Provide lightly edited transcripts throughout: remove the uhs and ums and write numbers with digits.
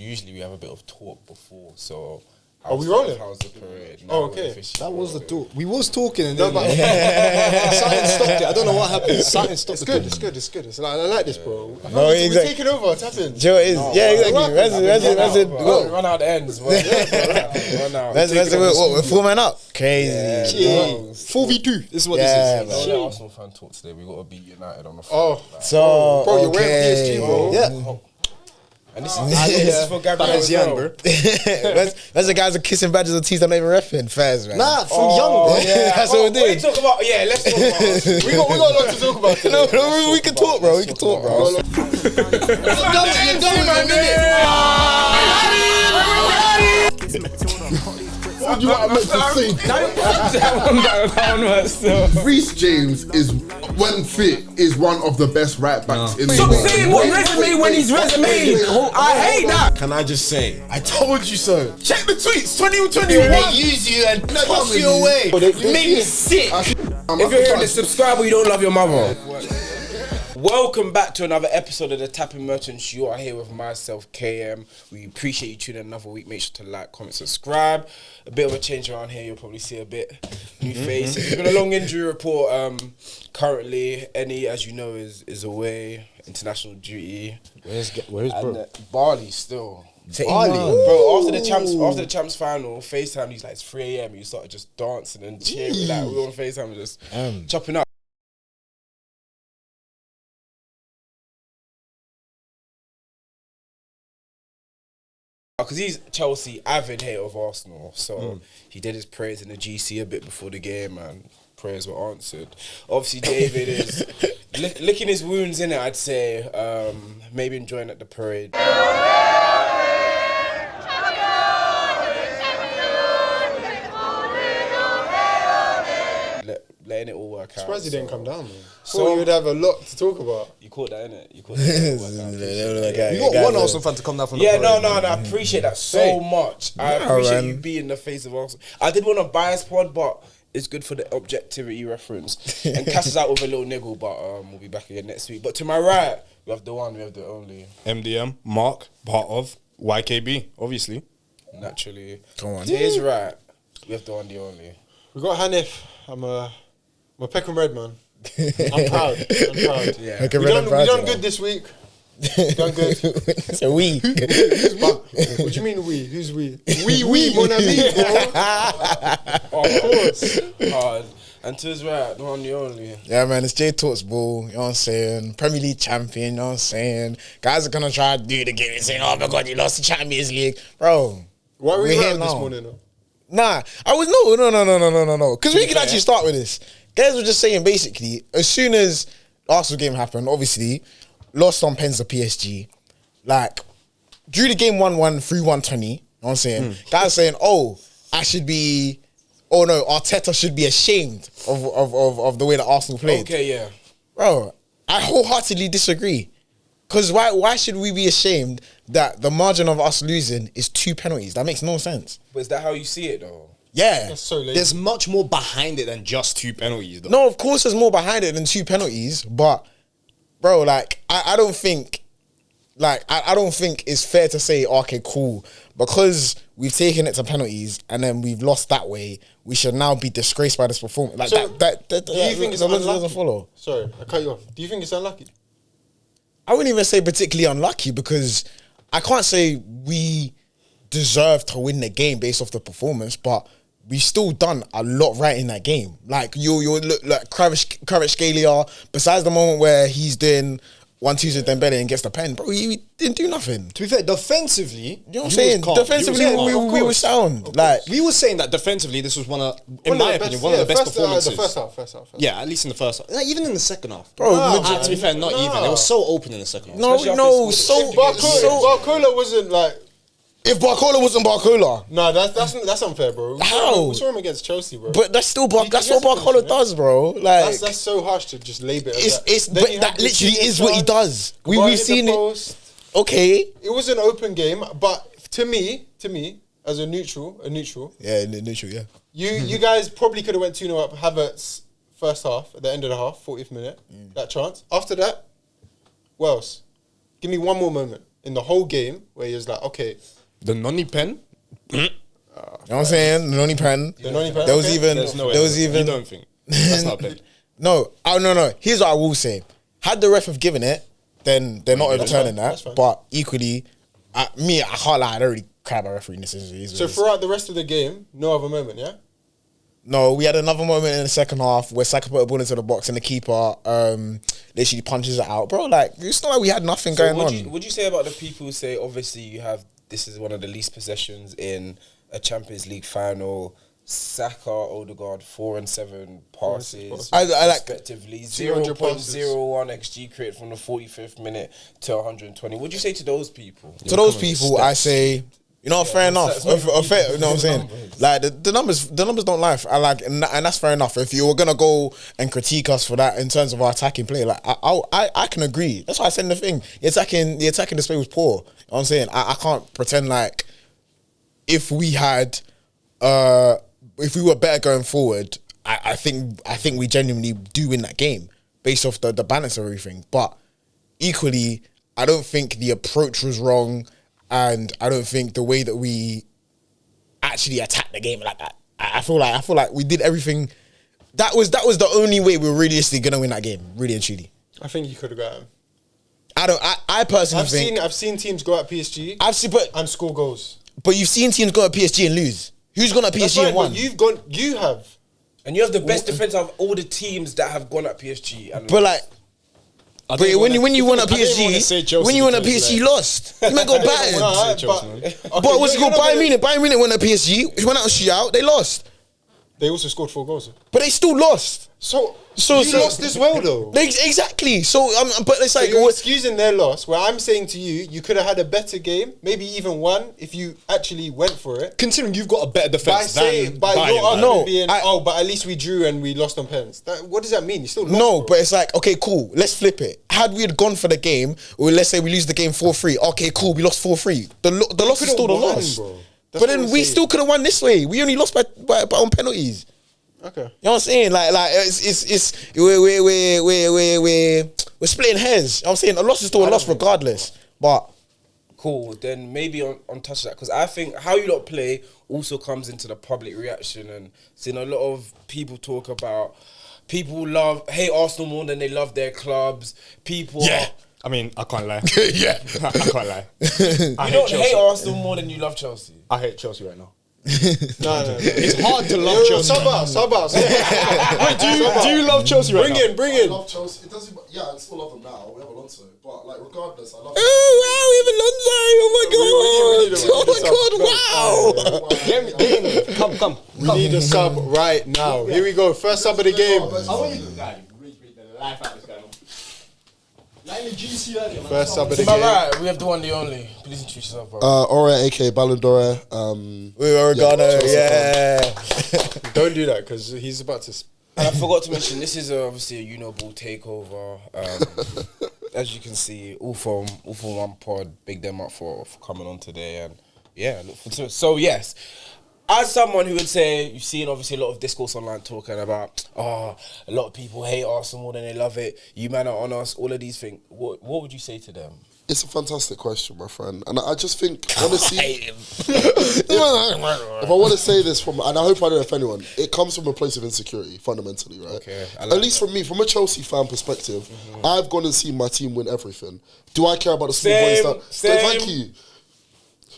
usually we have a bit of talk before, so. Are we rolling? How's the parade? Okay. That was the talk. We was talking and then something stopped it. I don't know what happened. Something stopped it. It's good. It's like, I like this, bro. No, We're exactly. taking over. What's happened? Joe is. Yeah, exactly. Resident. Run out the ends. Run out. We're 4 men up. Crazy. 4v2. This is what this is. Man. Arsenal fan talk today. We got to beat United on the floor. So, bro, you're wearing PSG, bro. Yeah. And this is for Gabriel as well. Bro. That's the guys that kissing badges of teeth that not even repping. Fairs, man. Nah, from young, bro. Yeah, that's what we did. Let's talk about let's talk about we got a lot to talk about today. No, we can talk, bro. You're done What do you want me to say? Reece James is, when fit, is one of the best right backs in the Stop world. saying what resume when he's resume. I hate that. Can I just say, I told you so. Check the tweets, 2021. They use you and toss you away. You make me sick. If you're hearing this, subscribe or you don't love your mother. Welcome back to another episode of the Tapping Merchants. You are here with myself, KM. We appreciate you tuning in another week. Make sure to like, comment, subscribe. A bit of a change around here. You'll probably see a bit new faces. It's been a long injury report. Currently, Eni, as you know, is away, international duty. Where's bro? Bali still. Bali? Bro, after the champs final, FaceTime, he's like, it's 3 a.m. You started just dancing and cheering. Like, we were on FaceTime and just chopping up. Because he's Chelsea avid hater of Arsenal, so he did his prayers in the GC a bit before the game, and prayers were answered. Obviously, David is licking his wounds in it. I'd say maybe enjoying at the parade. Letting it all work out. Surprised he didn't come down, man. So you would have a lot to talk about. You caught that, innit? You caught that. You got one Arsenal fan to come down from the parade. No, I appreciate that so much. I appreciate you being the face of Arsenal. I did want a bias pod, but it's good for the objectivity reference. And Cass is out with a little niggle, but we'll be back again next week. But to my right, we have the one, we have the only. MDM, Mark, part of YKB, obviously. Naturally. Come on. To his right, we have the one, the only. We got Hanif. I'm a Peckham Red, man. I'm proud. Yeah. We done good this week. Done good. So we. What do you mean we? Who's we? We, mon ami, bro. Of course. Hard. And to his right, the one, the only. Yeah, man, it's J Talks Ball, you know what I'm saying? Premier League champion, you know what I'm saying? Guys are going to try to do the game and saying, oh my God, you lost the Champions League. Bro. Why were you here out this now. morning, though? Nah, I was no. Because we can actually start with this. Guys were just saying, basically, as soon as the Arsenal game happened, obviously, lost on pens to PSG. Like, drew the game 1-1 through 120. You know what I'm saying? Guys saying, Arteta should be ashamed of the way that Arsenal played. Okay, yeah. Bro, I wholeheartedly disagree. Because why should we be ashamed that the margin of us losing is 2 penalties? That makes no sense. But is that how you see it, though? Yeah. That's so lazy. There's much more behind it than just 2 penalties, though. No, of course there's more behind it than 2 penalties, but bro, like I don't think it's fair to say, okay, cool, because we've taken it to penalties and then we've lost that way, we should now be disgraced by this performance. Like So, that do you think it's unlucky? doesn't follow. Sorry, I cut you off. Do you think it's unlucky? I wouldn't even say particularly unlucky, because I can't say we deserve to win the game based off the performance, but we've still done a lot right in that game. Like you look like Kvaratskhelia, besides the moment where he's doing 1-2 with Dembele and gets the pen, bro, he didn't do nothing. To be fair, defensively, you know what I'm saying? Defensively, we were sound. Like we were saying that defensively, this was one of the best performances. The first half. Yeah, at least in the first half. Like, even in the second half. Bro, To be fair, not even. It was so open in the second half. Barcola wasn't like. If Barcola wasn't Barcola. No, that's unfair, bro. How? We saw him against Chelsea, bro. But that's still that's what Barcola does, bro. Like that's so harsh to just label it. But that literally is what he does. We've seen it. Okay. It was an open game, but to me, as a neutral. Yeah, neutral, yeah. You guys probably could have went 2-0 up. Havertz first half, at the end of the half, 40th minute, that chance. After that, what else? Give me one more moment. in the whole game where he was like, okay, The nonny pen. You know what I'm saying? The Noni pen. the Noni pen, There was okay. even. There's no way. There was even. You don't think that's not a pen? No. Oh no. Here's what I will say. Had the ref have given it, then they're not overturning That's that. fine. But equally, I can't lie. I don't really care about refereeing decisions. So throughout the rest of the game, no other moment, yeah? No, we had another moment in the second half where Saka put a ball into the box and the keeper literally punches it out. Bro, like, it's not like we had nothing going on. Would you say about the people who say, obviously, this is one of the least possessions in a Champions League final? Saka, Odegaard, 4 and 7 passes, I like respectively. 200 passes. 0.01 XG created from the 45th minute to 100. What do you say to those people? to those people, I say, you know, fair enough. You know what I'm saying? Like the numbers don't lie. I like, and that's fair enough. If you were gonna go and critique us for that in terms of our attacking play, like I can agree. That's why I said the thing. The attacking display was poor. You know what I'm saying? I can't pretend like if we were better going forward, I think we genuinely do win that game based off the balance of everything. But equally, I don't think the approach was wrong, and I don't think the way that we actually attacked the game like that. I feel like we did everything. That was the only way we were realistically gonna win that game, really and truly. I think you could have got him. I personally think I've seen teams go at PSG but and score goals. you've seen teams go at PSG and lose. Who's gone at That's PSG right, and won? but you have. And you have the best defense of all the teams that have gone at PSG. And But like, I but don't when wanna- you won at I didn't wanna say PSG, Chelsea when you won at because, PSG, you like- lost. You might go battered. No, But what's it called? Bayern Munich won at PSG. He went out and shootout. They lost, They also scored 4 goals. but they still lost. So you lost as well, though. Exactly. So, but it's like, You're excusing their loss. Where I'm saying to you could have had a better game, maybe even one, if you actually went for it. Considering you've got a better defense By your Bayern. argument being, but at least we drew and we lost on pens. What does that mean? You still lost, no, bro. but it's like, okay, cool. Let's flip it. Had we had gone for the game, or let's say we lose the game 4-3. Okay, cool. We lost 4-3. The loss is still the won, loss. bro. That's But what then I'm we saying. still could have won this way. We only lost by on penalties. Okay. You know what I'm saying? Like we're splitting hairs. You know what I'm saying? A loss is still a loss regardless. But cool, then maybe on touch that, because I think how you lot play also comes into the public reaction, and seeing a lot of people talk about people hate Arsenal more than they love their clubs. People I mean, I can't lie. yeah. I can't lie. I you don't Chelsea. hate Arsenal more than you love Chelsea. I hate Chelsea right now. No. It's hard to love Chelsea. Sub out. Wait, do you love Chelsea right now? Bring I in. love Chelsea. It doesn't. Yeah, I still love them now. We have Alonso, but like regardless, I love. Oh, we have Alonso. Oh my God. Come. We need a sub right now. Here we go. First sub of the game. First sub of the Am I game. right? We have the one, the only. Please introduce yourself, bro. Ore, aka Ballon d'Or. We were gonna, yeah. Don't do that because he's about to. And I forgot to mention, this is obviously a YouKnowBall takeover. As you can see, all from one pod. Big them up for coming on today, and yeah, look forward to it. So yes, as someone who would say, you've seen obviously a lot of discourse online talking about, a lot of people hate Arsenal more than they love it. You man are on us. All of these things. What would you say to them? It's a fantastic question, my friend, and I just think honestly, if I want to say this and I hope I don't offend anyone, it comes from a place of insecurity, fundamentally, right? Okay, I At like least from me, from a Chelsea fan perspective, I've gone and seen my team win everything. Do I care about the small boys down? Thank you.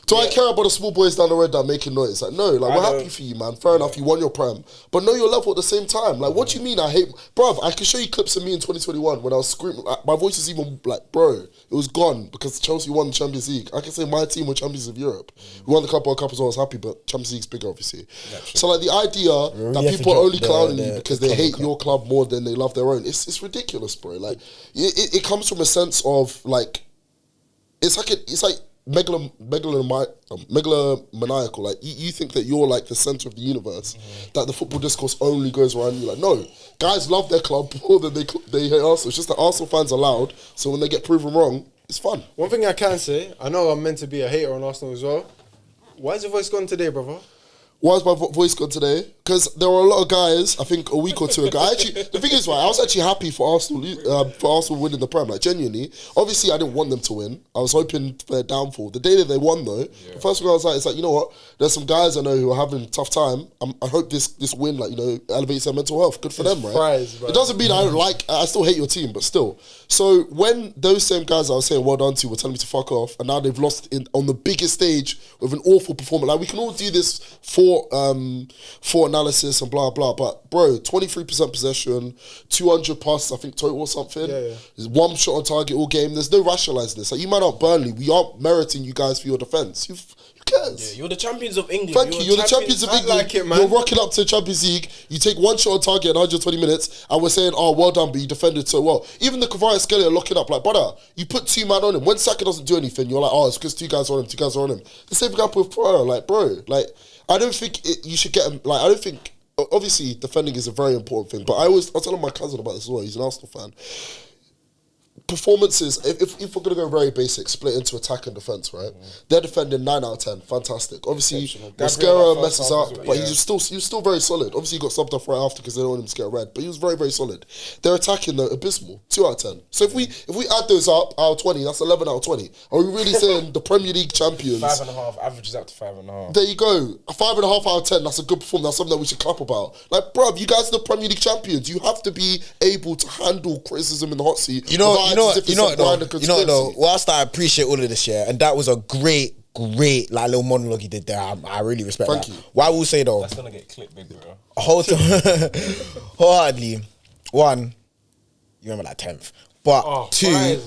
Do I care about the small boys down the road that are making noise? Like, no, like, we're happy for you, man. Fair enough, you won your prem. But know your level at the same time. Like, what do you mean I hate... Bruv, I can show you clips of me in 2021 when I was screaming. Like, my voice was even like, bro, it was gone because Chelsea won the Champions League. I can say my team were champions of Europe. We won the Cup World Cup as well. I was happy, but Champions League's bigger, obviously. So, like, the idea that have to people are only drop clowning the you because they hate your club more than they love their own, it's ridiculous, bro. Like, it comes from a sense of, like... It's like megalomaniacal. Like you think that you're like the center of the universe, that the football discourse only goes around you. Like, no, guys love their club more than they hate Arsenal. It's just that Arsenal fans are loud, so when they get proven wrong, it's fun. One thing I can say, I know I'm meant to be a hater on Arsenal as well. Why is your voice gone today, brother? Why is my voice gone today? Because there were a lot of guys, I think a week or two ago. The thing is, right, I was actually happy for Arsenal winning the Prem. Like, genuinely. Obviously, I didn't want them to win. I was hoping for their downfall. The day that they won, though, the first thing I was like, it's like, you know what? There's some guys I know who are having a tough time. I hope this win, like, you know, elevates their mental health. Good for them, right? It doesn't mean I still hate your team, but still. So when those same guys I was saying well done to were telling me to fuck off, and now they've lost on the biggest stage with an awful performance. Like, we can all do this for analysis and blah blah, but bro, 23% possession, 200 passes, I think total or something. There's one shot on target all game. There's no rationalising this. Like, you might not Burnley, we aren't meriting you guys for your defence. Who cares? Yeah, you're the champions of England. Thank you. You're the champions of England. Like it, man. You're rocking up to the Champions League. You take one shot on target in 120 minutes, and we're saying, "Oh, well done, but you defended so well." Even the Kvaratskhelia are locking up. Like, brother, you put 2 man on him. When Saka doesn't do anything, you're like, "Oh, it's because 2 guys are on him. 2 guys are on him." The same example with Pryor. Like, bro, like, I don't think you should get him. Like, I don't think. Obviously, defending is a very important thing, but I was telling my cousin about this as well. He's an Arsenal fan. Performances, if we're going to go very basic, split into attack and defence, right? They're defending 9 out of 10. Fantastic. Obviously, Maresca messes up, but he was still very solid. Obviously, he got subbed off right after because they don't want him to get red, but he was very, very solid. They're attacking, though, abysmal. 2 out of 10. So if we add those up, out of 20, that's 11 out of 20. Are we really saying the Premier League champions? 5.5, averages out to 5.5. There you go. A 5.5 out of 10, that's a good performance. That's something that we should clap about. Like, bruv, you guys are the Premier League champions. You have to be able to handle criticism in the hot seat. You know what though? Whilst I appreciate all of this, and that was a great like little monologue he did there. I really respect that. Thank you. What I will say though, That's gonna get clipped, big bro. wholeheartedly, one, you remember that 10th, but 2,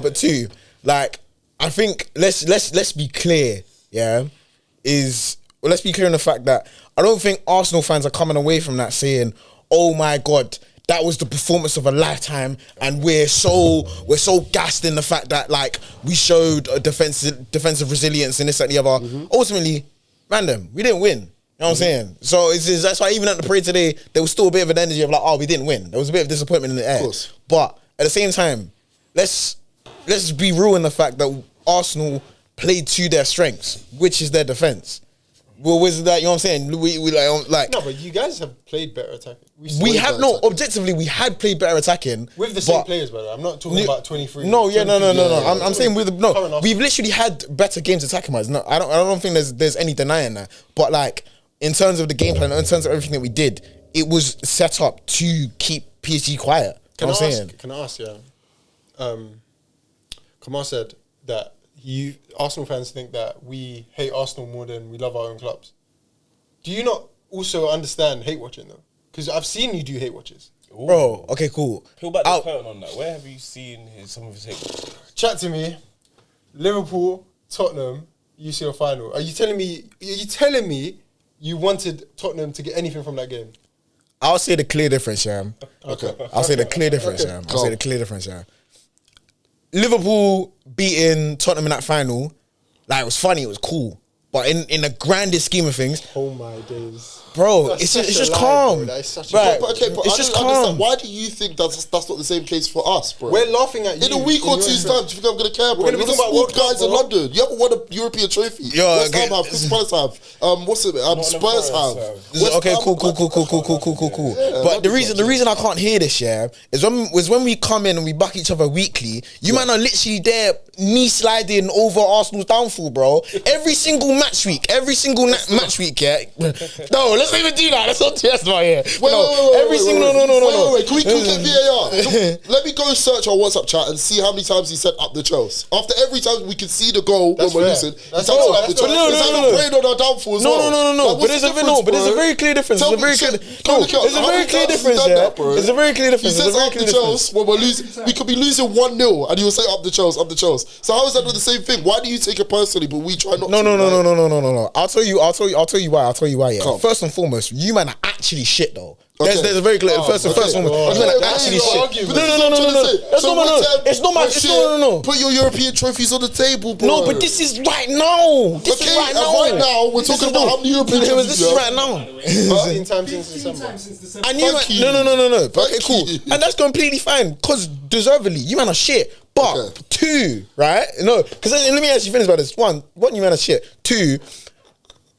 but 2, like, I think let's be clear, let's be clear in the fact that I don't think Arsenal fans are coming away from that saying, "Oh my God, that was the performance of a lifetime," and we're so gassed in the fact that, like, we showed a defensive resilience and this and the other. Ultimately, random, we didn't win. You know what I'm saying? So that's why even at the parade today, there was still a bit of an energy of like, "Oh, we didn't win." There was a bit of disappointment in the air. But at the same time, let's be real in the fact that Arsenal played to their strengths, which is their defense. Well, was that, you know what I'm saying? We like no, but you guys have played better attacking. Objectively, we had played better attacking with the same players, brother. I'm not talking about 23. No. I'm saying we've literally had better games attacking wise. No, I don't think there's any denying that. But like, in terms of the game plan, in terms of everything that we did, it was set up to keep PSG quiet. Can I ask? Kamal said that Arsenal fans think that we hate Arsenal more than we love our own clubs. Do you not also understand hate watching though? Because I've seen you do hate watches. Bro, okay, cool. Peel back the curtain on that. Where have you seen some of his hate watches? Chat to me. Liverpool, Tottenham, UCL final. Are you telling me you wanted Tottenham to get anything from that game? I'll say the clear difference, Okay. I'll say the clear difference, Liverpool beating Tottenham in that final, like, it was funny, it was cool. But in the grandest scheme of things, oh my days, bro, it's just calm. It's just calm. Why do you think that's not the same case for us, bro? We're laughing at you. In a week or two's time, do you think I'm gonna care, bro? We're gonna be talking about world guys in London. You haven't won a European trophy. West Ham have, Spurs have. Spurs have. Okay, cool. But the reason I can't hear this, is when we come in and we back each other weekly. You man are literally there, knee sliding over Arsenal's downfall, bro. Every single match week, No, let's not even do that. Let's not test right here. Wait. Can we get VAR? Let me go search our WhatsApp chat and see how many times he said up the Chelsea. After every time we can see the goal when we're losing, he said up the Chelsea. Is that not praying on our downfall as well? No. But there's a very clear difference. There's a very clear difference. There's a very clear difference. He says up the Chelsea when we're losing. We could be losing 1-0 and he will say up the Chelsea. So how is that not the same thing? Why do you take it personally but we try not to? No. I'll tell you why. Yeah. First and foremost, you man are actually shit though. There's a very clear. First and foremost, you man are actually shit. No. Put your European trophies on the table, bro. No, but this is right now. Right now we're talking about how many European trophies. This is right now. 13 times since December. And you, no. Okay, cool. And that's completely fine because deservedly, you man are shit. But two, right? No, because let me actually finish about this. One, you man are shit. Two,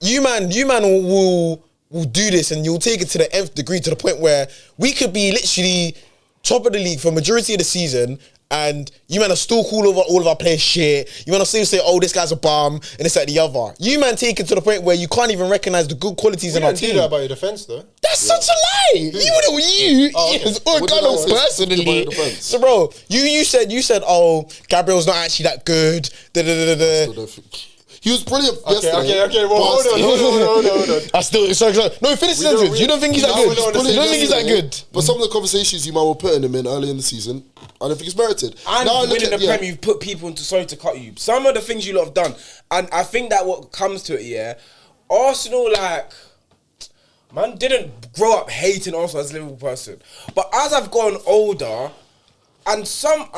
you man will do this and you'll take it to the nth degree to the point where we could be literally top of the league for majority of the season. And you man are still call over all of our players shit. You man are still say, oh, this guy's a bum, and it's like the other. You man take it to the point where you can't even recognize the good qualities in our team. You don't do that about your defense, though. That's such a lie. Yes, personally. So, bro, you said, oh, Gabriel's not actually that good. He was brilliant yesterday. Okay. Well, hold on. I still sorry. No, finish the sentence. You don't think he's that good? You don't think he's that good? But some of the conversations you might were putting him in early in the season, I don't think it's merited. And now winning the Prem, you've put people into. Sorry to cut you. Some of the things you lot have done, and I think that what comes to it, Arsenal man didn't grow up hating Arsenal as a Liverpool person, but as I've gotten older. And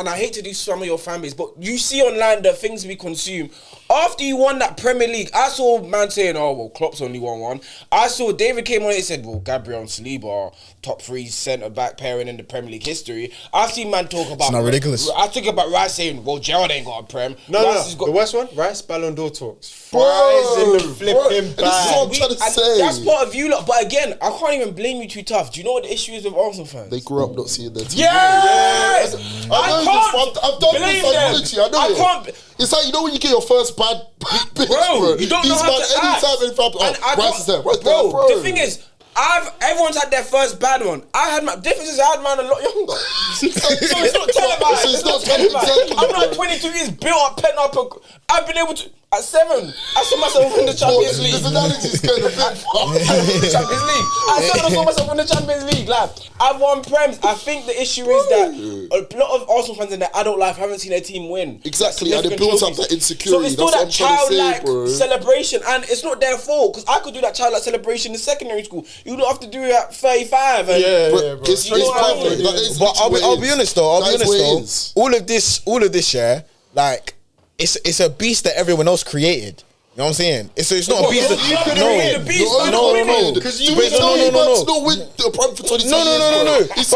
I hate to do some of your fan base, but you see online the things we consume. After you won that Premier League, I saw man saying, oh, well, Klopp's only won one. I saw David came on and said, well, Gabriel and Saliba are top 3 centre-back pairing in the Premier League history. I've seen man talk about... It's not ridiculous. I think about Rice saying, well, Gerrard ain't got a Prem. No. The worst one, Rice Ballon d'Or talks. Fries in the flipping bag. This is what I'm trying to say. That's part of you lot. But again, I can't even blame you too tough. Do you know what the issue is with Arsenal fans? They grew up not seeing their team. Yes! I know this. I know can't. It's like, you know when you get your first bad pitch, bro. You don't know how to act. Rice is there. Bro, the thing is, everyone's had their first bad one. Difference is I had mine a lot younger. so it's not telling about. I'm not 22 years built up, pent up. I've been able to. At 7, I saw myself in the Champions League. This analogy is going a bit far. Champions League. At 7, I saw myself in the Champions League. Like, I've won Prems. I think the issue is that a lot of Arsenal fans in their adult life haven't seen their team win. Exactly, and it builds up that insecurity. So it's still that childlike celebration, and it's not their fault, because I could do that childlike celebration in secondary school. You don't have to do it at 35. And bro. It's perfect. But I'll be honest though. All of this, yeah, like, it's a beast that everyone else created. You know what I'm saying? It's not a beast that no. Because you not win the Prem for 22 years.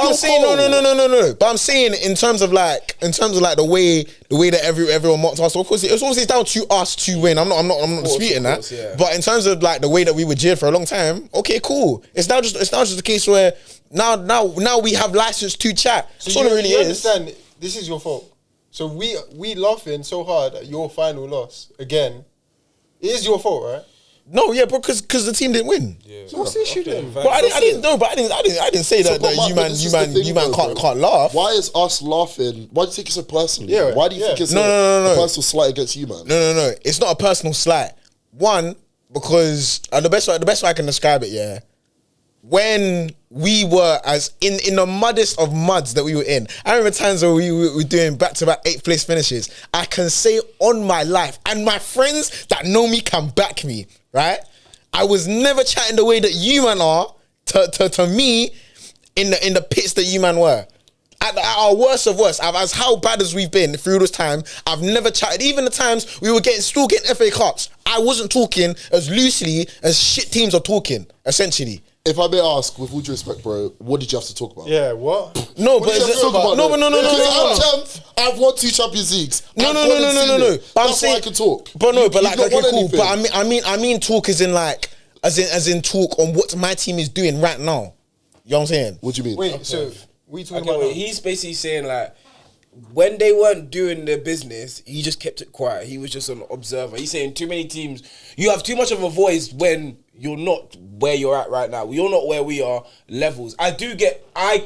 No. But I'm saying in terms of like the way that everyone mocked us. Of course, it's obviously down to us to win. I'm not disputing that. Yeah. But in terms of like the way that we were jeered for a long time, okay, cool. It's now just a case where now we have license to chat. So that's all it really is. Understand? This is your fault. So we laughing so hard at your final loss again. It is your fault, right? No, yeah, but because the team didn't win. Yeah. So what's the issue then? But I didn't say that you man can't laugh. Why is us laughing? Why do you think it's so personally? Yeah. Why do you think it's a personal slight against you, man? No. It's not a personal slight. One, because the best way I can describe it, yeah. When we were as in the muddest of muds that we were in, I remember times where we were doing back-to-back 8th place finishes. I can say on my life, and my friends that know me can back me, right? I was never chatting the way that you man are to me in the pits that you man were. At our worst of worst, as how bad as we've been through this time, I've never chatted. Even the times we were still getting FA Cups, I wasn't talking as loosely as shit teams are talking, essentially. If I may ask, with all due respect, bro, what did you have to talk about? Yeah, what? No, what but did you have to talk about? No. I'm 10th. I've won 2 Champions Leagues. No. But that's why I can talk. But okay, cool. But I mean, talk as in talk on what my team is doing right now. You know what I'm saying? What do you mean? Wait, so we talking about? He's basically saying like, when they weren't doing their business, he just kept it quiet. He was just an observer. He's saying too many teams, you have too much of a voice when you're not where you're at right now. You're not where we are levels. I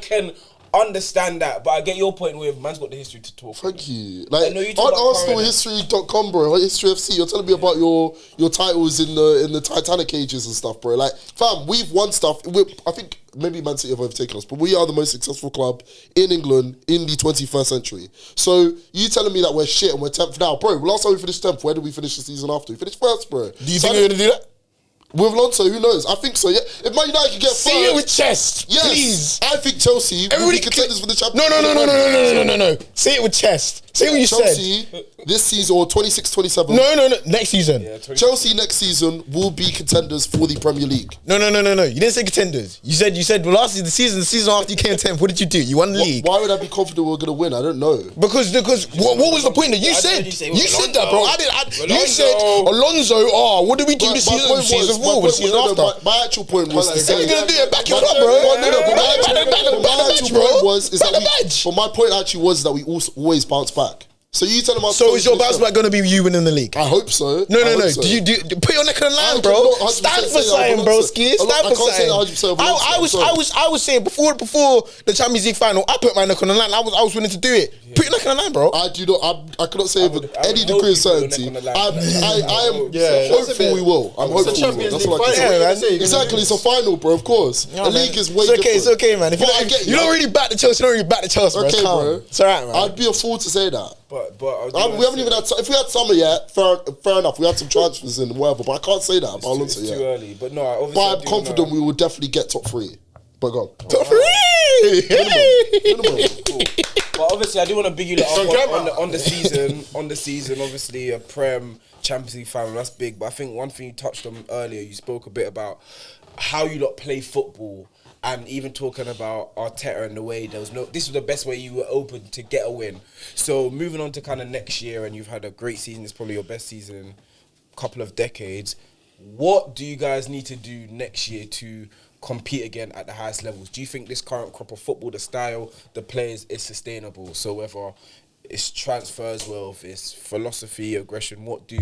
can understand that, but I get your point with man's got the history to talk. Thank you. Like on ArsenalHistory.com, bro, on History FC, you're telling me about your titles in the Titanic ages and stuff, bro. Like, fam, we've won stuff. I think maybe Man City have overtaken us, but we are the most successful club in England in the 21st century. So you telling me that we're shit and we're 10th now, bro? Last time we finished 10th, where did we finish the season after? We finished 1st, bro. Do you think we're gonna do that? With Alonso, who knows? I think so, yeah. If Man United can get Say third, it with chest, yes, please. I think Chelsea will Everybody be contenders for the Champions No. League. Say it with chest. Say what you Chelsea said. this season, or 26-27. No. Next season. Chelsea next season will be contenders for the Premier League. No. You didn't say contenders. You said well, last season, the season after you came 10th, what did you do? You won the league. Why would I be confident we're going to win? I don't know. Because what was the point that you said? You said that, bro. You said Alonso. Oh, what did we do this season? Season 4, the season after. My actual point was to say. How you gonna do it? Back your club, bro. But my point actually was that we always bounce back. So you telling me? So is your bounce back gonna be you winning the league? I hope so. No. Do you put your neck on the line, bro? Stand for something, bro. Ski. Stand for something. I was saying before the Champions League final, I put my neck on the line. I was willing to do it. Put your neck on the line, bro. I do not. I cannot say with any degree of certainty. I am hopeful we will. I'm hopeful we will. That's what I can say. Exactly. It's a final, bro. Of course. The league is way different. It's okay, man. If you don't really back the Chelsea, okay, bro. It's alright, man. I'd be a fool to say that. But we haven't even had. If we had summer yet, fair enough. We had some transfers and whatever, but I can't say that about Alonso yet. Too early. But no, obviously. But I'm confident we will definitely get top 3. But go on. Top 3. Minimum. Cool. But obviously, I do want to big you up on the season. On the season, obviously, a Prem Champions League final, that's big. But I think one thing you touched on earlier, you spoke a bit about how you lot play football. And even talking about Arteta and the way this was the best way you were open to get a win. So moving on to kind of next year, and you've had a great season. It's probably your best season in a couple of decades. What do you guys need to do next year to compete again at the highest levels? Do you think this current crop of football, the style, the players is sustainable? So whether it's transfers, well, if it's philosophy, aggression, what do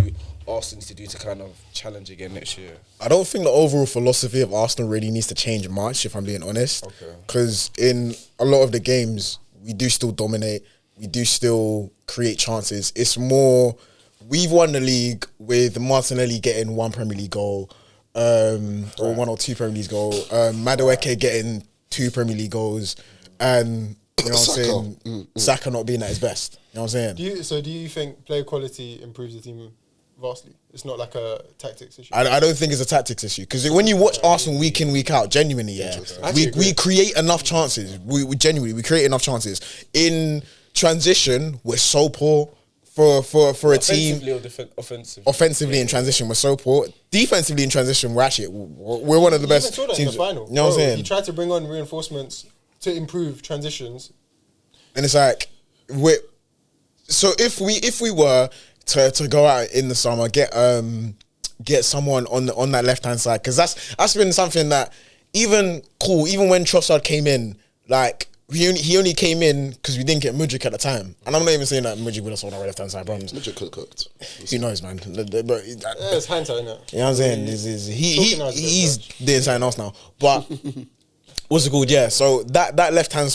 Arsenal need to do to kind of challenge again next year? I don't think the overall philosophy of Arsenal really needs to change much, if I'm being honest. Okay. Because in a lot of the games, we do still dominate. We do still create chances. It's more, we've won the league with Martinelli getting 1 Premier League goal, or 1 or 2 Premier League goals, Madueke getting 2 Premier League goals, and you know what I'm saying, Saka not being at his best. You know what I'm saying? Do you think player quality improves the team vastly? It's not like a tactics issue. I don't think it's a tactics issue, because when you watch Arsenal week in, week out, genuinely, we create enough chances. We genuinely create enough chances. In transition, we're so poor for a team. Offensively in transition, we're so poor. Defensively in transition, we're one of the best teams. In the final. You know what I'm saying? You tried to bring on reinforcements to improve transitions, and it's like so if we were to go out in the summer, get someone on that left hand side, because that's been something that even when Trossard came in, like he only came in because we didn't get Mudryk at the time, and I'm not even saying that Mudryk would have sold our left hand side problems. Mudryk could have cooked. Who knows, man? But it's hindsight, isn't it? You know what I'm saying? He's doing something else now, but. What's it called? Yeah, so that left hand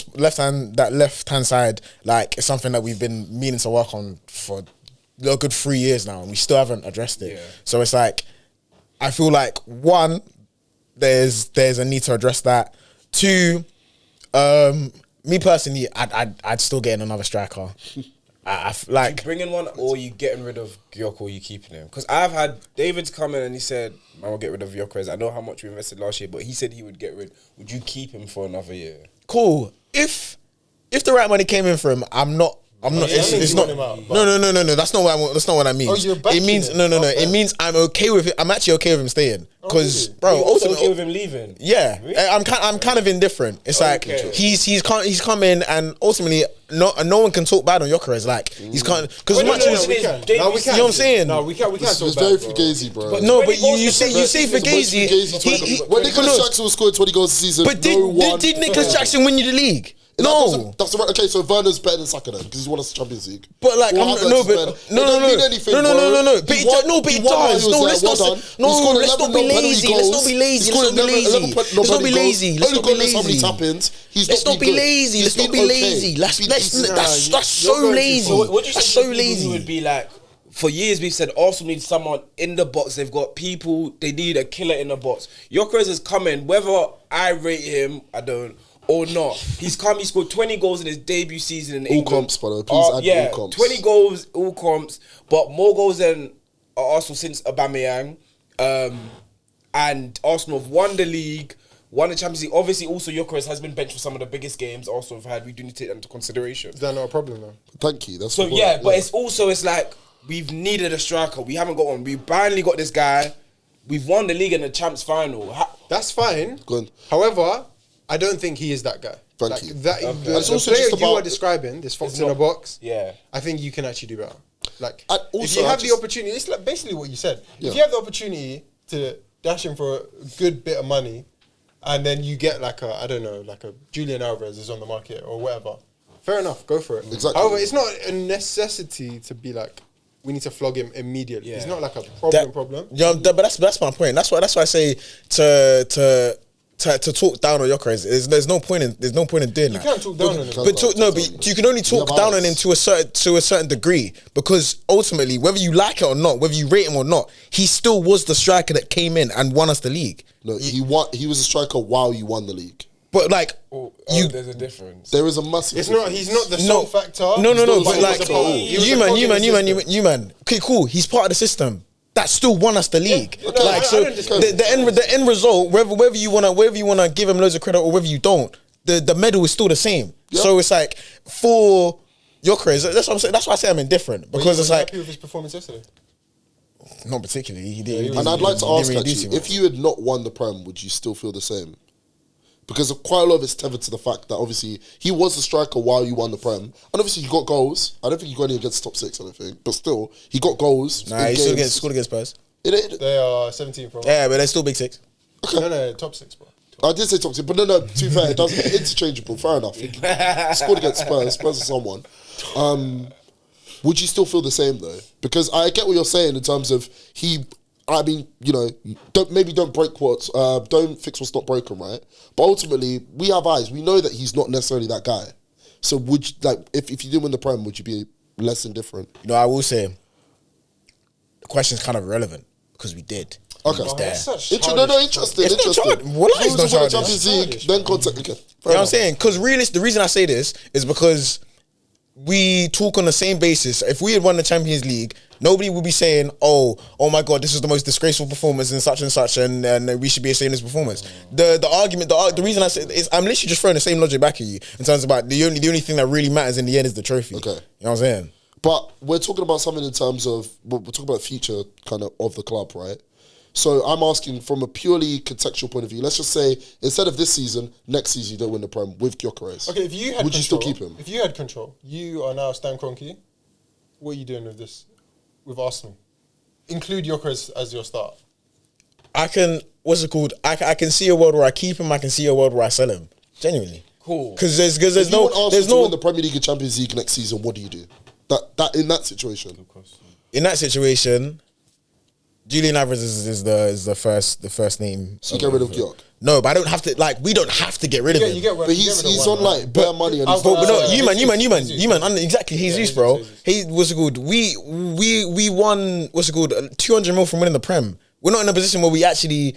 side, like, is something that we've been meaning to work on for a good 3 years now, and we still haven't addressed it. Yeah. So it's like, I feel like 1, there's a need to address that. 2, me personally, I'd still get in another striker. Like, you bringing one, or you getting rid of Gyökeres, or you keeping him? Because I've had David's come in and he said, "I will get rid of Gyökeres." I know how much we invested last year, but he said he would get rid. Would you keep him for another year? Cool. If the right money came in for him, I'm not. It's not. No. That's not what I mean. Oh, you're it means him. No. It means I'm okay with it. I'm actually okay with him staying. Because, bro, you're also okay with him leaving. Yeah, really? I'm kind of indifferent. It's like he's come in, and ultimately no one can talk bad on Gyökeres. Like he's kind because as much as we can. You know what I'm saying? No, we can't talk It's bad. very fugazi, bro. But no, but you say Fugazi. When Nicholas Jackson was scoring 20 goals a season, But did Nicholas Jackson win you the league? No, that's right. Okay, so Werner's better than Saka then because he's won us the Champions League. But like, no. But it does. Let's not be lazy. Let's not be lazy. That's so lazy. So what do you that's think so the people lazy. who would be like? For years we've said Arsenal need someone in the box. They've got people. They need a killer in the box. Gyökeres has come in. Whether I rate him, I don't. Or not. He's come, he scored 20 goals in his debut season in England. All comps, brother. Please add all comps. 20 goals, all comps, but more goals than Arsenal since Aubameyang. and Arsenal have won the league, won the Champions League. Obviously, also Gyökeres has been benched for some of the biggest games Arsenal have had. We do need to take that into consideration. Is that not a problem, though? Thank you. That's So the point, yeah, but it's like we've needed a striker. We haven't got one. We finally got this guy. We've won the league and the Champs final. That's fine. Good. however, I don't think he is that guy. Thank you. The It's also player just you about- are describing, this fox It's in a not- box. Yeah. I think you can actually do better. Like, And if also, you I have the just- opportunity, it's like basically what you said. Yeah. If you have the opportunity to dash in for a good bit of money, and then you get like a, I don't know, like a Julian Alvarez is on the market or whatever, fair enough, go for it. Exactly. However, it's not a necessity to be like, we need to flog him immediately. Yeah. It's not like a problem. Yeah, but that's my point. That's why I say to talk down on Gyökeres. There's no point in doing that. You can't talk down on him. But you can only talk have down on eyes. him to a certain degree, because ultimately, whether you like it or not, whether you rate him or not, he still was the striker that came in and won us the league. No, he was a striker while you won the league. But like There's a difference. There is a massive. It's not. He's not the sole factor. No, He's not but the like sole factor. He was a cog in the system. you man. Okay, cool. He's part of the system. That still won us the league. Yeah, no, like I so, don't disagree. the end result, whether you wanna give him loads of credit or whether you don't, the medal is still the same. Yeah. So it's like for Gyökeres, that's what I'm saying. That's why I say I'm indifferent, because it's like happy with his performance yesterday. not particularly. He did. And I'd like to ask really do actually, too if much. you had not won the Prem, would you still feel the same? Because quite a lot of it's tethered to the fact that obviously he was the striker while you won the Prem, and obviously he got goals. I don't think he got any against top six or anything, but still he got goals. Nah, he still scored against Spurs. They are 17 from. Yeah, but they're still big six. No, top 6, bro. I did say top six, but no, to be fair, it doesn't interchangeable. Fair enough. He scored against Spurs. Spurs are someone. Would you still feel the same though? Because I get what you're saying in terms of I mean, you know, don't break don't fix what's not broken, right? But ultimately, we have eyes. We know that he's not necessarily that guy. So would you, like, if you didn't win the Prem, would you be less indifferent? No, I will say the question's kind of irrelevant because we did. Okay. It's there. That's such Interesting. It's not childish. Well, If it's you not was to win the childish. Champions League, then contact again. You know what I'm saying? Because really, the reason I say this is because we talk on the same basis. If we had won the Champions League, nobody would be saying, oh my God, this is the most disgraceful performance and such, and we should be saying this performance. The argument, the reason I say is I'm literally just throwing the same logic back at you in terms of about the only thing that really matters in the end is the trophy. Okay. You know what I'm saying? But we're talking about something in terms of, we're talking about future kind of the club, right? So I'm asking from a purely contextual point of view. Let's just say instead of this season, next season you don't win the Prem with Gyökeres. Okay, if you had would control, you still keep him? If you had control, you are now Stan Kroenke. What are you doing with this, with Arsenal? Include Gyökeres as your start. I can, what's it called? I can see a world where I keep him. I can see a world where I sell him. Genuinely. Cool. Because there's If you no, want Arsenal there's to no, win the Premier League and Champions League next season, what do you do? That in that situation. in that situation, Julian Alvarez is the first name. So you get rid of Gyök. No, but I don't have to. Like, we don't have to get rid of him. You get But he's on like bare money and he's But But no, Jesus. you man, exactly. Jesus, bro. Jesus. He what's it called? We won what's it called? 200 mil from winning the Prem. We're not in a position where we actually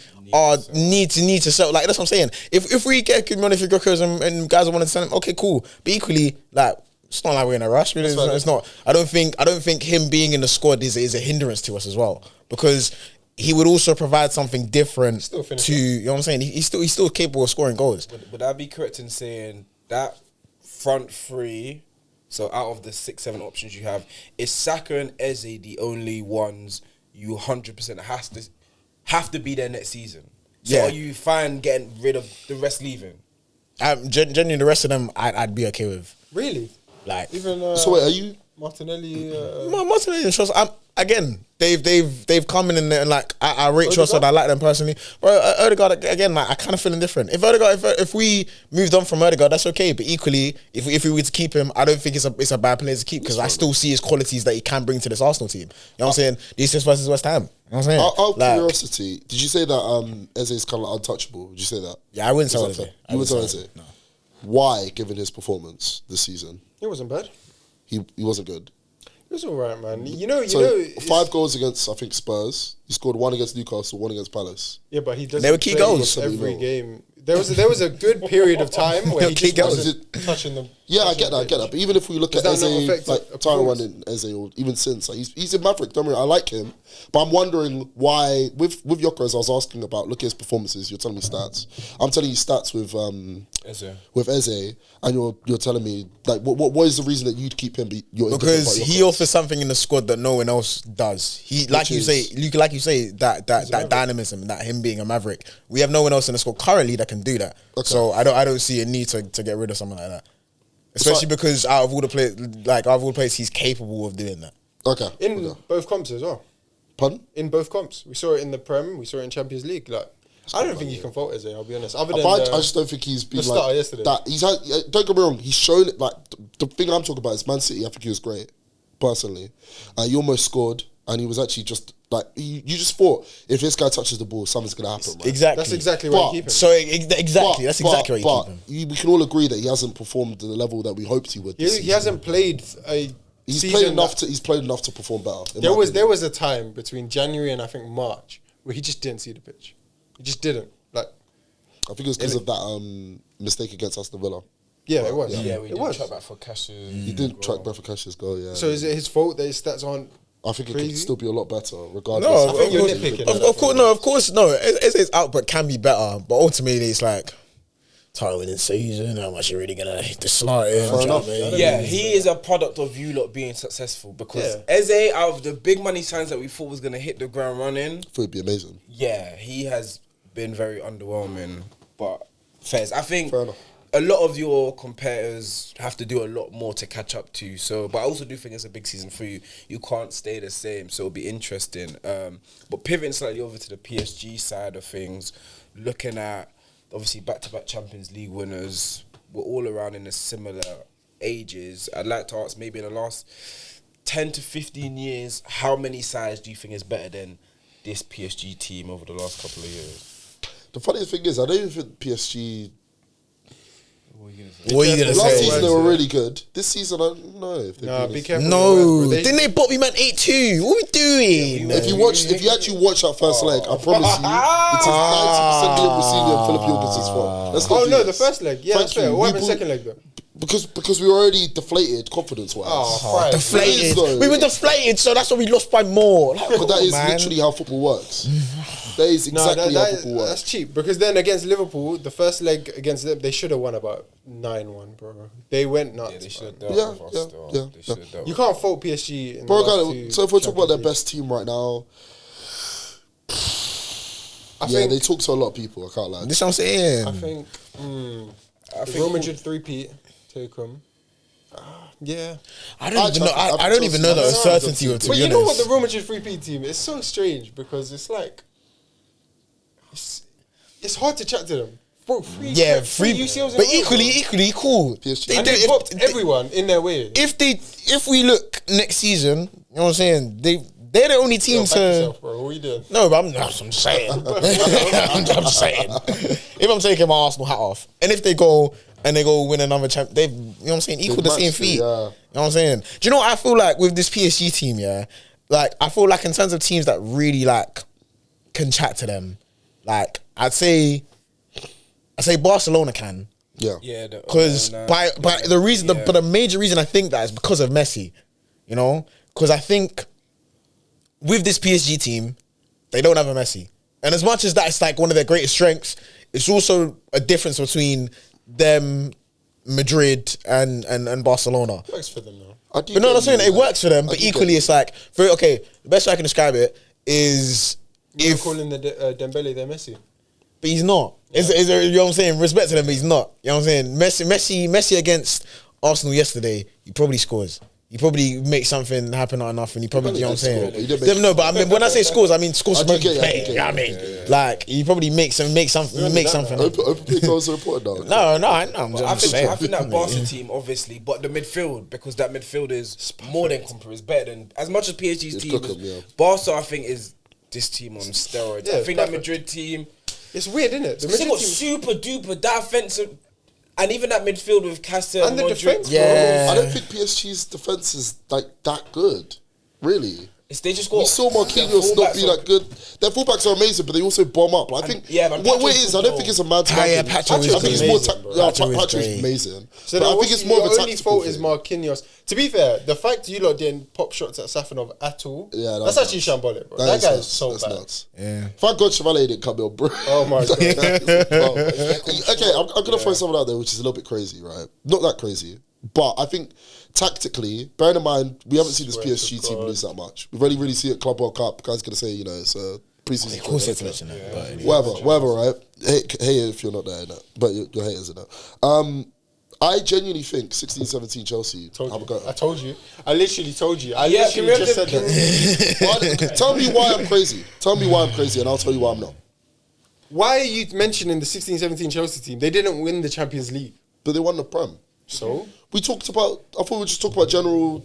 need to sell. Like, that's what I'm saying. If we get good money for Gyökeres and guys want to sell him, okay, cool. But equally, like, it's not like we're in a rush. Really. It's not. I don't think him being in the squad is a hindrance to us as well, because he would also provide something different Still finish to, you know what I'm saying? He's still capable of scoring goals. Would I be correct in saying that front three, so out of the 6-7 options you have, is Saka and Eze the only ones you 100% have to be there next season? So Yeah. are you fine getting rid of the rest leaving? Genuinely, the rest of them I'd be okay with. Really? Like, Even So wait, are you? Martinelli. Martinelli and Trossard, again, they've come in and like I rate Trossard, I like them personally. But Odegaard, again, like, I kind of feel indifferent. If we moved on from Odegaard, that's okay. But equally, if we were to keep him, I don't think it's a bad player to keep, because I still see his qualities that he can bring to this Arsenal team. You know what I'm saying? This is versus West Ham. You know what I'm saying? Out of Like, curiosity, did you say that Eze is kind of like untouchable? Would you say that? yeah, I wouldn't say Is that Eze. fair? You would say Eze? No. Why, given his performance this season? It wasn't bad. He wasn't good. It was all right, man. You know. So It's- 5 goals against, I think, Spurs. He scored 1 against Newcastle, 1 against Palace. Yeah, but he doesn't. They were key play goals. every game. There was a good period of time where he Key just goals. wasn't touching the Yeah, I get that. But even if we look at Does that not Eze, affect like a Tyrone performance? and Eze, or even since, like, he's a maverick. Don't worry, I like him. But I'm wondering why, with Yokeres, I was asking about, look at his performances, you're telling me stats. I'm telling you stats with Eze, and you're telling me, like, what is the reason that you'd keep him, but you're indifferent Because about he Yokeres? offers something in the squad that no one else does. He, like you say, that dynamism, that him being a maverick. We have no one else in the squad currently that can do that. Okay. So I don't see a need to get rid of someone like that. Especially because out of all the players, he's capable of doing that. Okay. In both comps as well. Pardon? In both comps. We saw it in the Prem, we saw it in Champions League. Like, I don't think you can fault Eze, I'll be honest. Other than I just don't think he's been the like starter yesterday. that. He's had, don't get me wrong. He's shown it. Like the thing I'm talking about is Man City. I think he was great, personally. He almost scored, and he was actually just like you just thought if this guy touches the ball, something's gonna happen. Right? Exactly. That's exactly why you keep him. So exactly, that's exactly why you keep him. We can all agree that he hasn't performed to the level that we hoped he would. He hasn't played a He's season played enough that- to. He's played enough to perform better. There was a time between January and I think March where he just didn't see the pitch. He just didn't. Like, I think it was because of that mistake against Aston Villa. yeah, it was. Yeah, we it did was. track back for Cash's. He didn't track back for Cash's goal. Yeah. So is it his fault that his stats aren't? I think it crazy? could still be a lot better, regardless. No, I think you're nitpicking. of course, no. Eze's output can be better, but ultimately it's like Tyrone in season. How much you really gonna hit the slot? Yeah, he is a product of you lot being successful because Eze, out of the big money signs that we thought was going to hit the ground running, It would be amazing. yeah, he has been very underwhelming. But Fez, I think Fair enough. a lot of your competitors have to do a lot more to catch up to. So, but I also do think it's a big season for you. You can't stay the same, so it'll be interesting. But pivoting slightly over to the PSG side of things, looking at obviously back-to-back Champions League winners, we're all around in a similar ages. I'd like to ask, maybe in the last 10 to 15 years, how many sides do you think is better than this PSG team over the last couple of years? The funniest thing is, I don't even think PSG. What are you gonna Last say? season they were really good. This season, I don't know if they're Nah, good. be careful. No, didn't they bop you man 8-2? What are we doing? If you actually watch that first leg, I promise you, it is 90% Liam Rosini and Philip Jorgensen's fault. Let's not Oh do no, this. the first leg. Yeah, Thank that's fair. you. What We happened bought- second leg though? Because we were already deflated confidence-wise. Oh, Deflated. though. We were deflated, so that's why we lost by more. Like, But that is man. literally how football works. That is No, exactly how football that's works. cheap because then against Liverpool, the first leg against them, they should have won about 9-1, bro. They went nuts. Yeah, they should have bro. dealt Yeah, with us yeah, still. yeah, They should have dealt You with can't fault PSG. In Bro, the last guy, two so if we're talking about their Champions best team right now, I yeah, think- they talk to a lot of people. I can't lie. This what I'm saying. I think the think Real Madrid three-peat take them. Yeah, I don't even know the certainty of, to but be you know what? honest. The Real Madrid three-peat team is so strange because it's like it's hard to chat to them. Bro, free UCLs in but a row, equally cool. PSG. and they popped everyone in their way. If we look next season, you know what I'm saying? They're the only team Yo, back to. yourself, bro. What are you doing? No, but I'm just saying. I'm saying. If I'm taking my Arsenal hat off, and if they go win another champ, you know what I'm saying, equal the same matched it, feat. yeah. You know what I'm saying? Do you know what I feel like with this PSG team? Yeah, like I feel like in terms of teams that really like can chat to them, like I'd say Barcelona can. Yeah. Yeah, Because by the reason, but the major reason I think that is because of Messi, you know. Because I think with this PSG team, they don't have a Messi, and as much as that's like one of their greatest strengths, it's also a difference between them, Madrid, and Barcelona. Works for them though. But no, I'm saying it works for them, but equally it's like the best way I can describe it is You're calling the Dembele their Messi. but he's not. Is you know what I'm saying? Respect to them, but he's not. You know what I'm saying? Messi against Arsenal yesterday, he probably scores. He probably makes something happen not enough, and he probably, you know what I'm saying? No, but I mean, when I say scores, I mean scores from open play. You know what I mean? Like, he probably makes something happen. Open play goals are important now. No, I know. I'm I just saying. think that Barca team, obviously, but the midfield, because that midfield is more than comparable, is better than, as much as PSG's team cooking, is, yeah. Barca, I think, is this team on steroids. Yeah, I think that perfect. Madrid team, It's weird, isn't it? The they Madrid got team, super duper, that offensive, and even that midfield with Casta and the Modric. defense. Yeah. I don't think PSG's defense is like that good, really. They just got. We saw Marquinhos not be that good. Their fullbacks are amazing, but they also bomb up. I think what it is, I don't think it's a mad. Pacho is amazing. So but I think it's more of a the only tactical fault is Marquinhos. To be fair, the fact you lot didn't pop shots at Safanov at all, that's actually shambolic, bro. That guy is so bad. Nuts. Yeah. Thank God Chevalier didn't come in, bro. Oh my god. Okay, I'm gonna throw something out there which is a little bit crazy, right? Not that crazy, but I think tactically, bearing in mind we haven't seen this PSG team lose that much. We've only really seen it Club World Cup. Guys gonna say, it's a preseason. Of course, it's mentioned that. Whatever, right? Hey, if you're not there, innit? But your haters, innit? I genuinely think 16-17 Chelsea have a go. I told you. I literally told you. I literally just said that. Tell me why I'm crazy. Tell me why I'm crazy, and I'll tell you why I'm not. Why are you mentioning the 16-17 Chelsea team? They didn't win the Champions League. But they won the Prem. So? We talked about, I thought we just talked about general.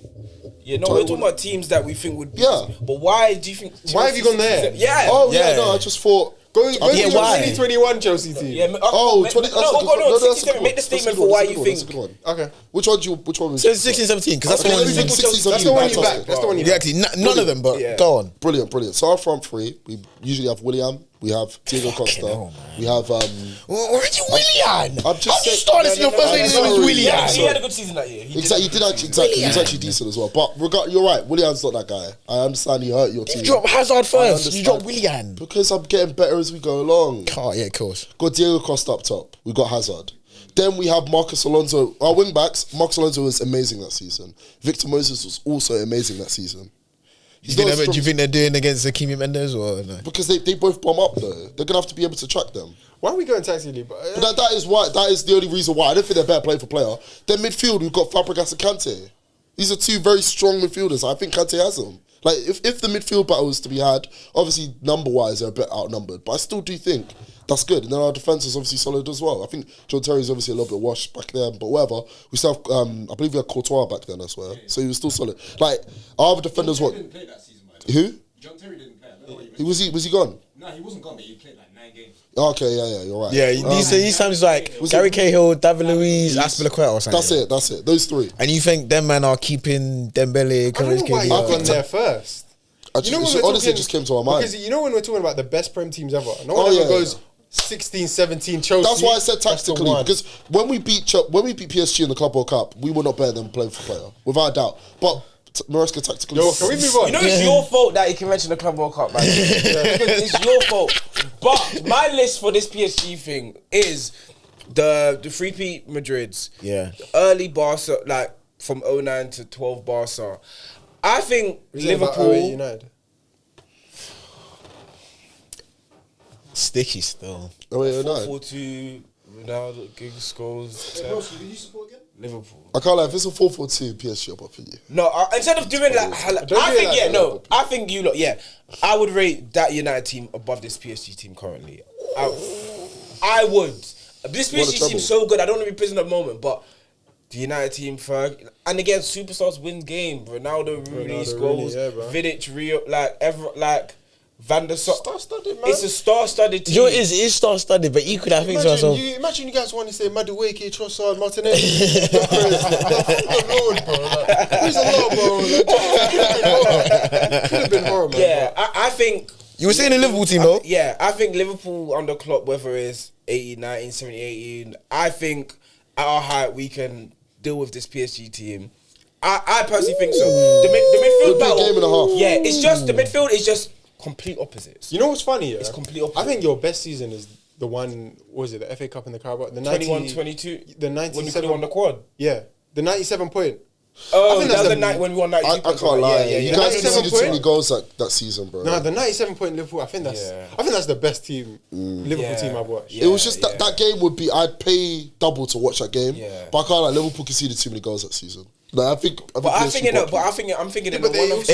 Yeah, no, we're talking about teams that we think would be. Yeah. But why do you think. Why have you gone there? Yeah. Oh, yeah, no, I just thought. Go to the why? 2021 Chelsea team. Yeah, 16-17. Make the statement for why you think. That's a good one. Okay. Which one was So it's 16-17, because that's Okay, the one let me you think 16-17. That's the one you Fantastic. back. That's the one you Yeah, back. actually, none of them, but go on. Brilliant. So our front three, we usually have William, we have Diego Costa, hell, we have. Already Willian? I'm just How you saying- started in your first name was Willian? He had a good season that year. Exactly, he was actually decent as well. But you're right, Willian's not that guy. I understand he hurt your team. You drop Hazard I first, understand. you drop Willian. Because I'm getting better as we go along. Oh, yeah, of course. Got Diego Costa up top. We got Hazard. Then we have Marcus Alonso. Our wing backs, Marcus Alonso was amazing that season. Victor Moses was also amazing that season. Do you think they're doing against Hakimi Mendes or no? Because they both bomb up though. They're gonna have to be able to track them. Why are we going tactically? But that is the only reason why. I don't think they're better player for player. Then midfield, we've got Fabregas and Kante. These are two very strong midfielders. I think Kante has them. Like if the midfield battle is to be had, obviously number wise they're a bit outnumbered, but I still do think that's good. And then our defense is obviously solid as well. I think John Terry's obviously a little bit washed back there, but whatever. We still have, I believe we had Courtois back then, I swear. So he was still solid. Like our other defenders, John Terry didn't play that season, by the way. Who? John Terry didn't play. I don't know what you meant. Was he gone? No, he wasn't gone, but he played like 9 games. Okay, yeah, you're right. Yeah, these times like Gary Cahill, David Luiz, Aspilicueta or something. That's it. Those three. And you think them man are keeping Dembele, I don't know why you've gone there first. Honestly, it just came to our mind. Because when we're talking about the best Prem teams ever, no one ever goes 16-17 Chelsea. That's why I said tactically, because when we beat PSG in the Club World Cup, we were not better than playing for player, without a doubt. But Maresca tactically. Yo, can we move on? You know it's your fault that he can mention the Club World Cup, man. It's your fault. But my list for this PSG thing is the 3-peat Madrids. Yeah. The early Barca, like from 09 to 12 Barca. I think Liverpool. United. Sticky still. 4-4-2, Ronaldo, Giggs goals. Who do you support again? Liverpool. I can't lie, if it's a 4-4-2 PSG, I'm up for you. No, instead of doing I think you lot, I would rate that United team above this PSG team currently. I would. This PSG team's so good, I don't want to be prison at the moment, but the United team, and again, superstars win game. Ronaldo, Rooney scores, Vidic, Rio, Van der Sar. Star-studded, man. It's a star-studded team. You know, it is star-studded, but equally I think to myself. Imagine you guys want to say Madueke, Trossard, Martinelli. Lord, bro. Who's the Lord, bro? Could have been horrible. Yeah, I think. You were saying the Liverpool team, though? Yeah, I think Liverpool under Klopp, whether it's 18, 19, 17, 18, I think at our height we can deal with this PSG team. I personally think so. The midfield battle. Game and a half. Yeah, it's just the midfield is just complete opposites. You know what's funny? It's complete opposite. I think your best season is the one. What was it? The FA Cup and the Carabao. The 21-22. The 97. When we won the quad. Yeah, the 97 point. Oh, I think that was that's the night when we won 92. I can't lie. You guys the 97 conceded too many point. goals that season, bro. No, the 97 point Liverpool. I think that's the best team Liverpool team I've watched. It was just that game would be. I'd pay double to watch that game. Yeah. But I can't lie. Liverpool conceded too many goals that season. Like, I'm thinking In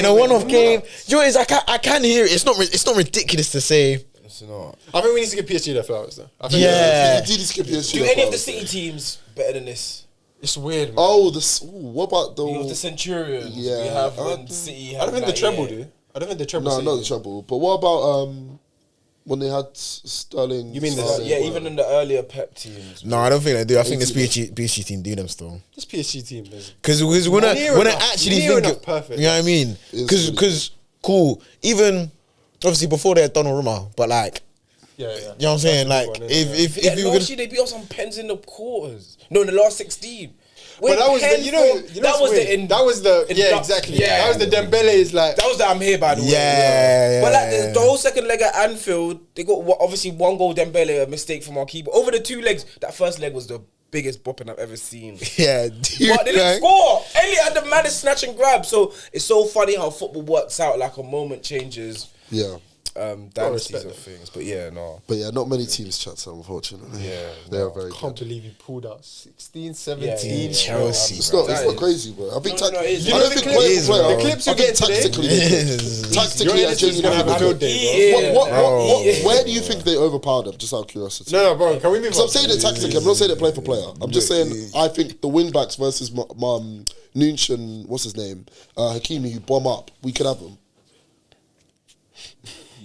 a one-off game, you know what it is? I can hear it. It's not ridiculous to say. It's not. I think we need to give PSG their flowers though. I think Do any of the City teams better than this? It's weird, man. Oh, what about We have the Centurions. Yeah. We have when City. I don't think the treble do. I don't think the treble. No, not the treble. But what about when they had Sterling? You mean even in the earlier Pep teams. No, I don't think they do. I think this PSG team do them still. This PSG team is because when I actually think perfect. you know what I mean? Because cool. Even obviously before they had Donnarumma, but like, Yeah. you know what I'm saying? Like, if Yeah, you were last year they beat us on pens in the quarters. No, in the last 16. But that was the, that was the exactly. Yeah. That was the Dembele's like. That was the I'm here by the way. Yeah. But like the whole second leg at Anfield, they got obviously one goal Dembele, a mistake from our keeper. Over the 2 legs, that first leg was the biggest bopping I've ever seen. Yeah, But they didn't score. Elliot had the maddest snatch and grab. So it's so funny how football works out. Like a moment changes. Yeah. Dynasties of things. But yeah, no. But yeah, not many teams chat so unfortunately. Yeah. They are very Can't good. believe he pulled out 16, 17. Chelsea. It's not crazy, bro. I think it is. I don't think player for player. The clips I you're think getting today. tactically, I He's gonna have a genuinely field day, bro. where do you think they overpowered them? Just out of curiosity. No, bro. Can we move Because I'm on? saying it tactically. I'm not saying it player for player. I'm just saying I think the wing backs versus Nunch and what's his name, Hakimi, who bomb up. We could have them.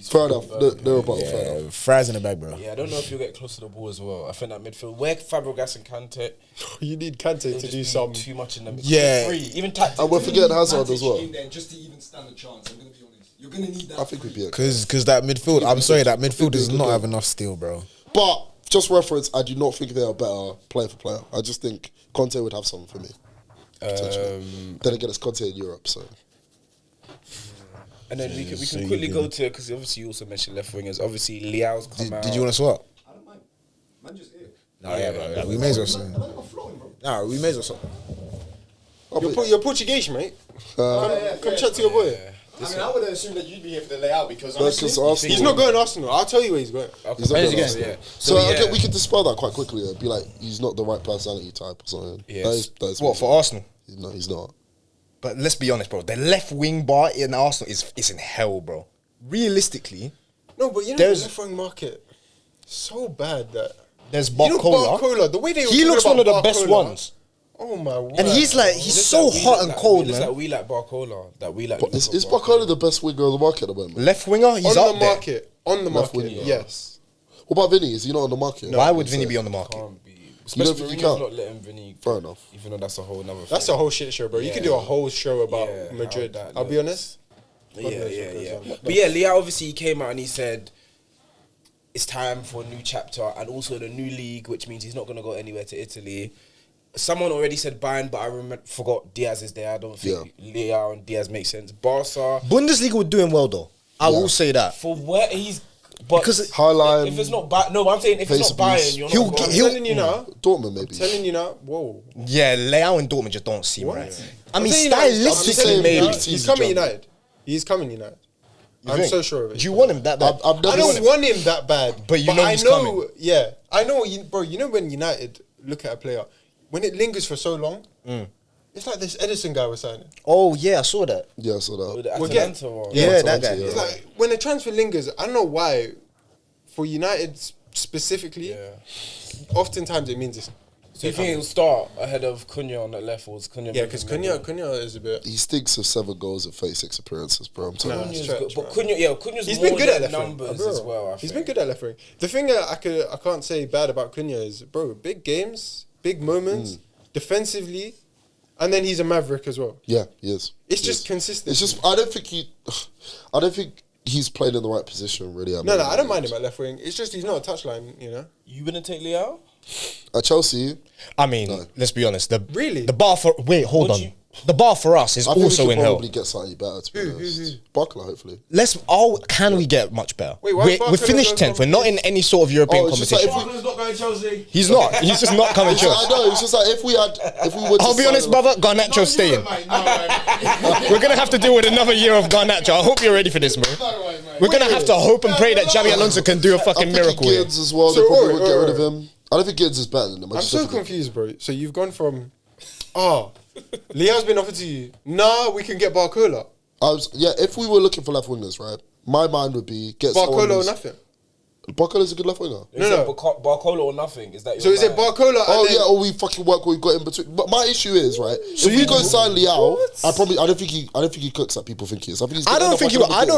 Fair enough. They're about fair enough. Fries in the bag, bro. Yeah, I don't know if you'll get close to the ball as well. I think that midfield, where Fabregas and Kante, You need Kante to just do be some. too much in them. Yeah. Free, even tactics. And we're forgetting Hazard as well. There just to even stand a chance. I'm gonna be honest. You're gonna need that. I think we'd be okay. Because that midfield, I'm sorry, that midfield does not have enough steel, bro. But just reference, I do not think they are better player for player. I just think Conte would have something for me. Then again, it's Conte in Europe, so. And then we can quickly go to, because obviously you also mentioned left wingers. Obviously Leao's come out. Did you want to swap? I don't mind. Man, just here. No, yeah, bro. Like, we may as well swap. I'm flowing, bro. Nah, we may as well swap. You're Portuguese, mate. Come chat to your boy. I mean, I would assume that you'd be here for the layout because Versus honestly, Arsenal. He's not going to Arsenal. I'll tell you where he's going. He's not Where's good he at going? Arsenal. Yeah. So So, yeah. we could dispel that quite quickly and be like, he's not the right personality type or something. Yes. That is What, for Arsenal? No, he's not. But let's be honest, bro. The left wing bar in Arsenal is in hell, bro. Realistically, No, but you know There's- the left wing market so bad that there's you know Barcola. Barcola, the way they were He talking looks about one of the best Barcola, ones. Oh my word! And he's like, he's so hot and cold, It's man. like we like Barcola. That we like. But is Barcola the best winger of the market at the moment? Left winger, he's on up the there. market. On the Left market, winger. yes. What about Vinny? Is he not on the market? Why would Vinny be on the market? Can't be. You don't Especially think he Mourinho's can? not letting Vinny. Fair enough. Even though that's a whole nother. That's a whole shit show, bro. You could do a whole show about Yeah, Madrid. how that I'll be looks. honest. Yeah. But yeah, Leao obviously he came out and he said it's time for a new chapter and also the new league, which means he's not going to go anywhere to Italy. Someone already said Bayern, but I forgot Diaz is there. I don't think Leao and Diaz make sense. Barca, Bundesliga were doing well, though. I will say that. for where he's... But Because Highline, if it's not Bayern... No, I'm saying if it's not Pace Bayern, you're He'll not get- going. he'll- Telling you now. Dortmund maybe. Telling you now. Whoa. Yeah, Leao and Dortmund just don't seem right. I mean, I'm telling you now, stylistically, maybe. He's coming United. He's coming United. I'm think? so sure of it. Do you want him that bad? I've I never don't seen want him that bad. But you know I he's know, coming. Yeah, I know, bro. You know when United look at a player, when it lingers for so long, it's like this Edison guy was signing. Oh, yeah, I saw that. Yeah, I saw With that. the We'll get- Atalanta one. Yeah, that guy. Yeah. It's like when a transfer lingers. I don't know why. For United specifically, oftentimes it means it's. So you think he'll start ahead of Cunha on that left, or is Cunha... Yeah, because Cunha is a bit. He stinks of 7 goals and 36 appearances, bro. I'm telling Cunha's you. stretch, good, but man. Cunha's He's more been good at than left wing. numbers Bro, as well. He's been good at left wing. The thing that I can't say bad about Cunha is, bro, big games, big moments, defensively, and then he's a maverick as well. Yeah, he is. It's He just is. consistent. It's just, I don't think he's played in the right position, really. No, I don't mind him at left wing. It's just he's not a touchline, you know. You wouldn't take Leao? At Chelsea, I mean, let's be honest. Really? The bar for... Wait, hold Would on. you- The bar for us is I think also we in could hell. probably get slightly better, to be honest. Barcola, hopefully. Can we get much better? Wait, why we're Barcola finished go 10th. from We're not in any sort of European Oh, it's just like competition. if we, Barco's not going Chelsea. He's not. He's just not coming to I us. know, it's just like if we were to I'll be sign honest, a- brother. Garnacho's staying. We're going to have to deal with another year of Garnacho. I hope you're ready for this, man. We're going to have to hope and pray that Xabi Alonso can do a I'm fucking thinking miracle here. Gibbs as well. So, They probably oi, would get oi, rid of oi. him. I don't think Gibbs is better than him. I'm so confused, bro. So you've gone from, Leao's been offered to you. Nah, we can get Barcola. If we were looking for left wingers, right? My mind would be get someone Barcola or who's- nothing. Barcola's a good left winger. No. Barcola or nothing. Is that your So is it guy? Barcola? Oh and then- yeah, or we fucking work what we got in between. But my issue is right. So if we go sign Leao, I don't think he cooks like people think he is. I think he's. I don't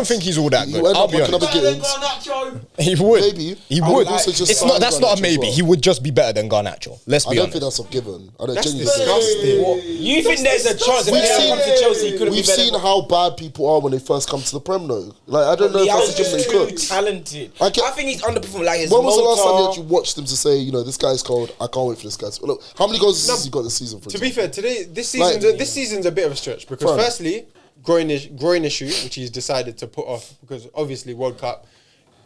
think he's all that good. I'll be honest. He would. Maybe He would. also just It's sign not. That's not a Garnacho as maybe. well. He would just be better than Garnacho. Let's I be don't honest. think that's a given. I don't That's genuinely. disgusting. You think there's a chance if Leo comes to Chelsea, he couldn't be We've better? seen how bad people are when they first come to the Prem, though. Like I don't know if Leo's that's a given just they too cooked. talented. I I get- think he's underperformed. Like his When was the last time you motor- actually watched him to say, you know, this guy's cold? I can't wait for this guy. Look, how many goals has he got this season? For To be example? fair, this Like- season's a bit of a stretch because Fine. firstly, groin issue, which he's decided to put off because obviously World Cup,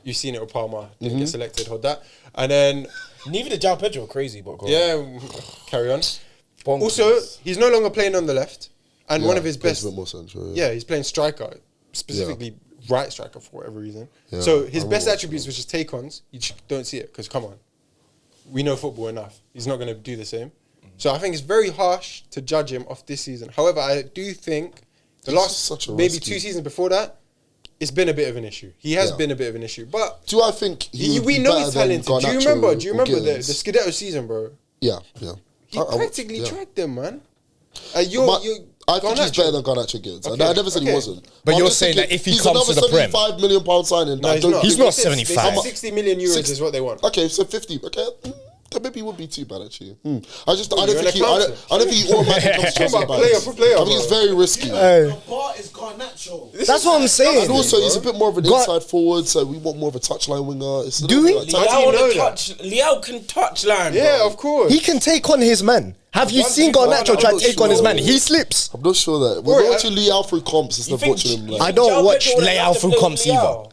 you've seen it with Palmer, didn't get selected, hold that, and then Neither did João Pedro. Crazy, but go on. yeah, carry on. Bonkers. Also, he's no longer playing on the left, and one of his plays best, a bit more central. yeah, he's playing striker, specifically right striker for whatever reason. Yeah, So I his remember best watching attributes, which is take-ons, you just don't see it because come on, we know football enough. He's not going to do the same. So I think it's very harsh to judge him off this season. However, I do think the He's last such a maybe risky- 2 seasons before that, it's been a bit of an issue. He has Yeah. been a bit of an issue, but Do I think he would we be know better he's than talented. Do you Garnacho remember? Do you or remember the Gittins? Scudetto season, bro? Yeah. He I- practically yeah. dragged them, man. I think he's better than Garnacho Gittins. Okay, I never said he okay. wasn't. But I'm you're just saying thinking that if he he's comes to another the Prem- £75 million signing, No, I don't He's think- not They said 75. 60 million euros Six- is what they want. Okay, so 50. Okay, that maybe would be too bad actually. I don't you're think an accountant. I don't think he automatically comes to Talking about Chelsea. player for player, I think it's bro. very risky. Bar is Garnacho. That's what I'm saying. And also, he's a bit more of an Gar- inside forward, so we want more of a touchline winger. It's a Do little we? bit like How do you know Leao can touch line. Yeah, bro. of course. He can take on his man. Have you One seen thing, Garnacho I'm try to not take on his sure. man? He slips. I'm not sure that. Bro, We're watching Leao through comps instead of think- watching him. you I Like, don't João watch Pedro would have Leao loved to through play comps with either. Leao.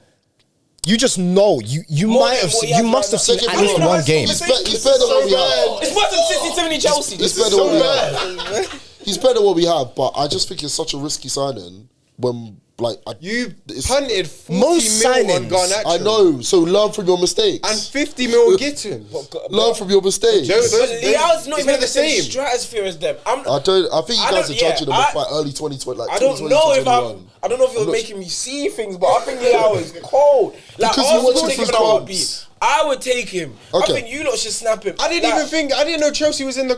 You just know. You More might than have what seen. he You has must have right seen now. at least Second one half, game. he's better than what we have. It's worse than 60-70 Chelsea. He's better than what we have. He's better than what we have, but I just think it's such a risky signing when, like, You it's- punted 40 Most mil on signings- Garnacho. I know. So learn from your mistakes. And 50 mil Gittin. Learn from your mistakes. Those- But Leao's not It's even not in the the same same. stratosphere as them. I think you I guys are don't- judging yeah, him by early 2020. Like I don't 2020, know if 2021. I don't know if you're I'm not- making me see things, but I think Leao is cold. Like Because you Arsenal watch would him take him through in a comps. heartbeat. I would take him. Okay. I think you lot should snap him. I didn't even think. I didn't know Chelsea was in the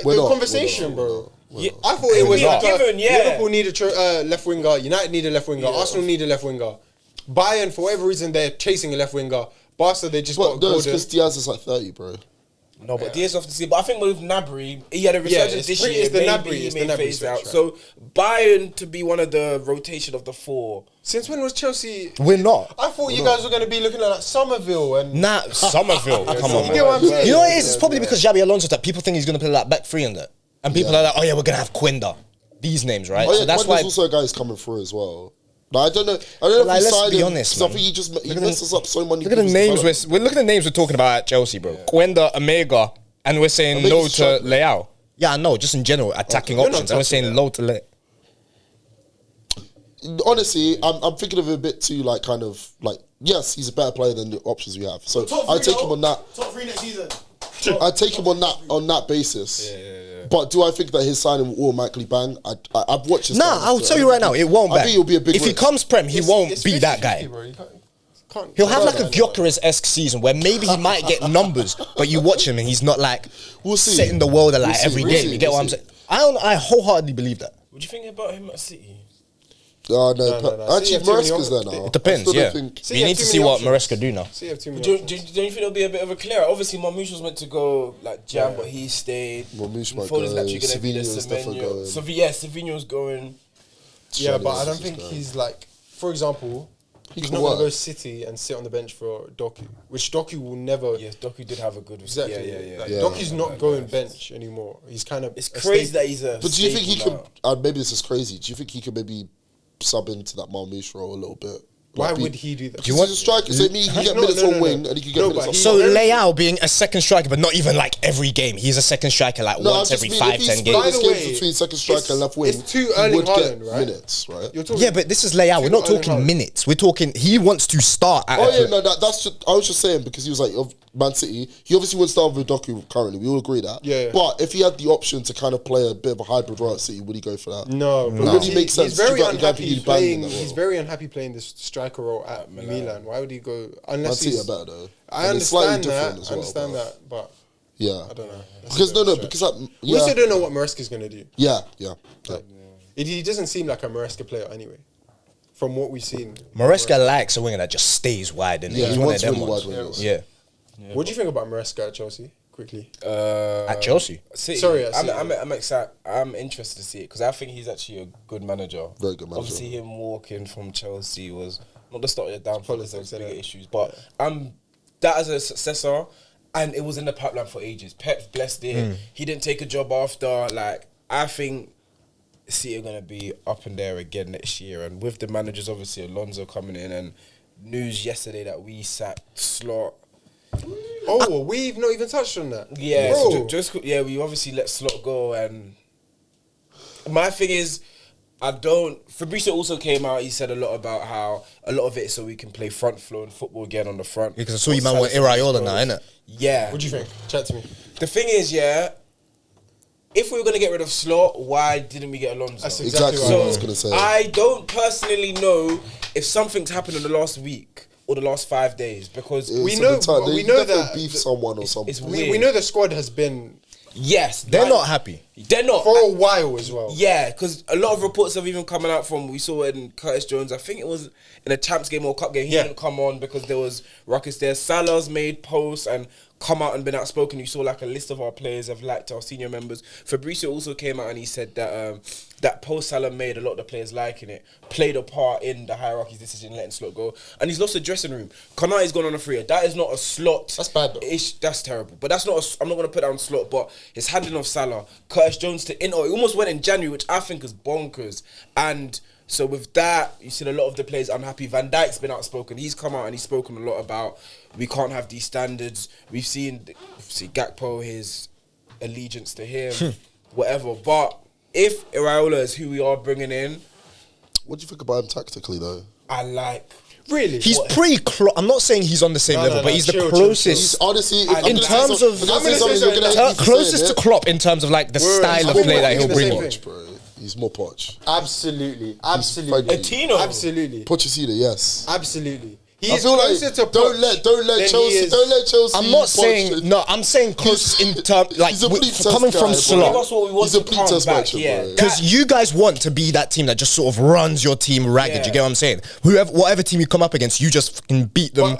We're not, conversation, we're not, bro. we're not. I thought it was Yeah, like given, yeah. Liverpool need a left winger, United need a left winger, Arsenal need a left winger. Bayern, for whatever reason, they're chasing a left winger. Barca, they just But got no, it's Gordon. because Diaz is like 30, bro. No, but Diaz off the sea. But I think with Gnabry, he had a resurgence it's this pretty- year. it's the Maybe Gnabry- he it's the may Gnabry phase switch, out. right. So Bayern to be one of the rotation of the four. Since when was Chelsea? We're not. I thought you guys were going to be looking at like Somerville and. Nah, Somerville. Come on, You get what I'm man. saying? You know what it is? It's probably because Xabi Alonso that people think he's going to play like back three in that. And people are like, oh yeah, we're going to have Quinda. These names, right? Oh yeah, So that's Quentin's why. also a guy who's coming through as well. Like, I don't know. I don't know Like, if he let's signed be him. honest, 'cause I man. think he Look at messes up so many. Look at the people's names development. we're look at the names we're talking about at Chelsea, bro. Quenda, Omega, and we're saying Omega's no to struggling. Leao. Yeah, I know, just in general, attacking You're not options. And we're touching saying Leao. low to Leao. Honestly, I'm thinking of it a bit too like kind of like yes, he's a better player than the options we have. So I take him on that. Top 3 next season. I take him on that basis. But do I think that his signing will automatically bang? I've watched his. Nah, signing, I'll so tell I you don't right now, think- it won't I bang. think he'll be a big If he risk. comes Prem, he won't It's be that 50-50, guy. bro. You can't- He'll have like a Gyökeres-esque season where maybe he might get numbers, but you watch him and he's not like We'll see. setting the world alight We'll see, every we'll game. see, You get what we'll I'm see. saying? I wholeheartedly believe that. What do you think about him at City? No. no. Actually, See, you have too many Maresca's there options. now. It depends, I still yeah. don't think- See, You you need have to too see many what options. Maresca do now. So you have too many Don't options. you think there'll be a bit of a clear? Obviously, Marmoush was meant to go like Jam, but he stayed. Marmoush might Foden's go, actually going to be the Savinho's definitely Semenyo. going. Yeah, Savinho's going. Yeah, but I don't Shani's think just he's like, for example, he's can not going to go work. City and sit on the bench for Doku, which Doku will never. Yes, Doku did have a good. Exactly. Yeah. Like, Yeah. Doku's not going bench anymore. He's kind of. It's a crazy staple. that he's a. But do you think he staple could? now. Maybe this is crazy. Do you think he could maybe sub into that Marmoush role a little bit? Why Like, would he do that? Because he's a striker, so he can get No, minutes no, on no, wing no. and he can get No, minutes but on. he- So Every- Leao being a second striker, but not even like every game. He's a second striker like No, I once just every mean 5, if he 10 split games. By his the games way, between second striker and left wing, it's too he Erling would get Haaland, right? minutes, right? You're talking. Yeah, but this is Leao. We're not Erling talking Haaland. minutes. We're talking he wants to start at Oh a yeah, no, that's just, I was just saying because he was like, Man City, he obviously wouldn't start with Doku currently. We all agree that. Yeah. But if he had the option to kind of play a bit of a hybrid role at City, would he go for that? No, It really makes sense. He's very You got unhappy Gabby playing. banging that He's role. very unhappy playing this striker role at Milan. Why would he go? Man Unless City he's. are better though. I And it's slightly understand different that. as I well, understand bro. that, but Yeah. I don't know. That's Because a bit of a stretch. because that, We also yeah, don't know what Maresca's gonna do. yeah. Like, he doesn't seem like a Maresca player anyway. From what we've seen, Maresca likes a winger that just stays wide, and Yeah, he's he one of wants them really ones. wide wingers. Yeah. what do you think about Maresca at Chelsea? Quickly, At Chelsea. City. Sorry, at City. I'm excited. I'm interested to see it because I think he's actually a good manager. Very good manager. Obviously, him walking from Chelsea was not the start of the downfall. There's Politics, bigger innit? issues, but that as a successor, and it was in the pipeline for ages. Pep blessed it. He didn't take a job after. Like I think City are gonna be up and there again next year, and with the managers, obviously Alonso coming in, and news yesterday that we sacked Slot. oh, we've not even touched on that. Yeah, Bro. so we obviously let Slot go, and my thing is, Fabrizio also came out. He said a lot about how a lot of it is so we can play front flowing football again on the front. Because I saw you man want Iraola now, innit? Yeah. What do you think? Chat to me. The thing is, if we were gonna get rid of Slot, why didn't we get Alonso? That's Exactly what I was gonna say. I don't personally know if something's happened in the last week or the last 5 days because We It's a know- bit tight. They we know definitely that beef the- someone or something. it's We weird. know the squad has been Yes, They're like, not happy. They're not. for a while as well. Yeah, because a lot of reports have even coming out from, we saw it in Curtis Jones, I think it was in a Champs game or Cup game, he Yeah. didn't come on because there was ruckus there. Salah's made posts and come out and been outspoken. You saw like a list of our players have liked our senior members. Fabrizio also came out and he said that that post Salah made, a lot of the players liking it, played a part in the hierarchy's decision letting Slot go. And he's lost the dressing room. Konate's gone on a free. That is not a Slot. That's bad though. That's terrible. But that's not I'm not going to put down Slot, but his handling of Salah, Curtis Jones to Inter, it almost went in January, which I think is bonkers. And so with that, you've seen a lot of the players unhappy. Van Dijk's been outspoken. He's come out and he's spoken a lot about we can't have these standards. We've seen Gakpo, his allegiance to him, whatever. But if Iraola is who we are bringing in, What do you think about him tactically though? I like. Really? He's pretty close. I'm not saying he's on the same No, level, no, but no, he's the chill, closest. Honestly, In terms of closest to Klopp in terms of like the style of I'm play that thinking he'll the bring same in. thing. bro. He's more Poch. Absolutely. Thank Absolutely. you. Tino. Absolutely. Pochettino, yes. Absolutely. He I is feel like closer to don't Poch let than he Chelsea is- don't let Chelsea. I'm not Poch saying and- no. I'm saying close in terms like He's a bleep test coming guy, from bro. Slot. That's what we want He's a to bleep come test back, matcher, yeah. bro. Because you guys want to be that team that just sort of runs your team ragged. Yeah. You get what I'm saying? Whatever team you come up against, you just fucking beat them.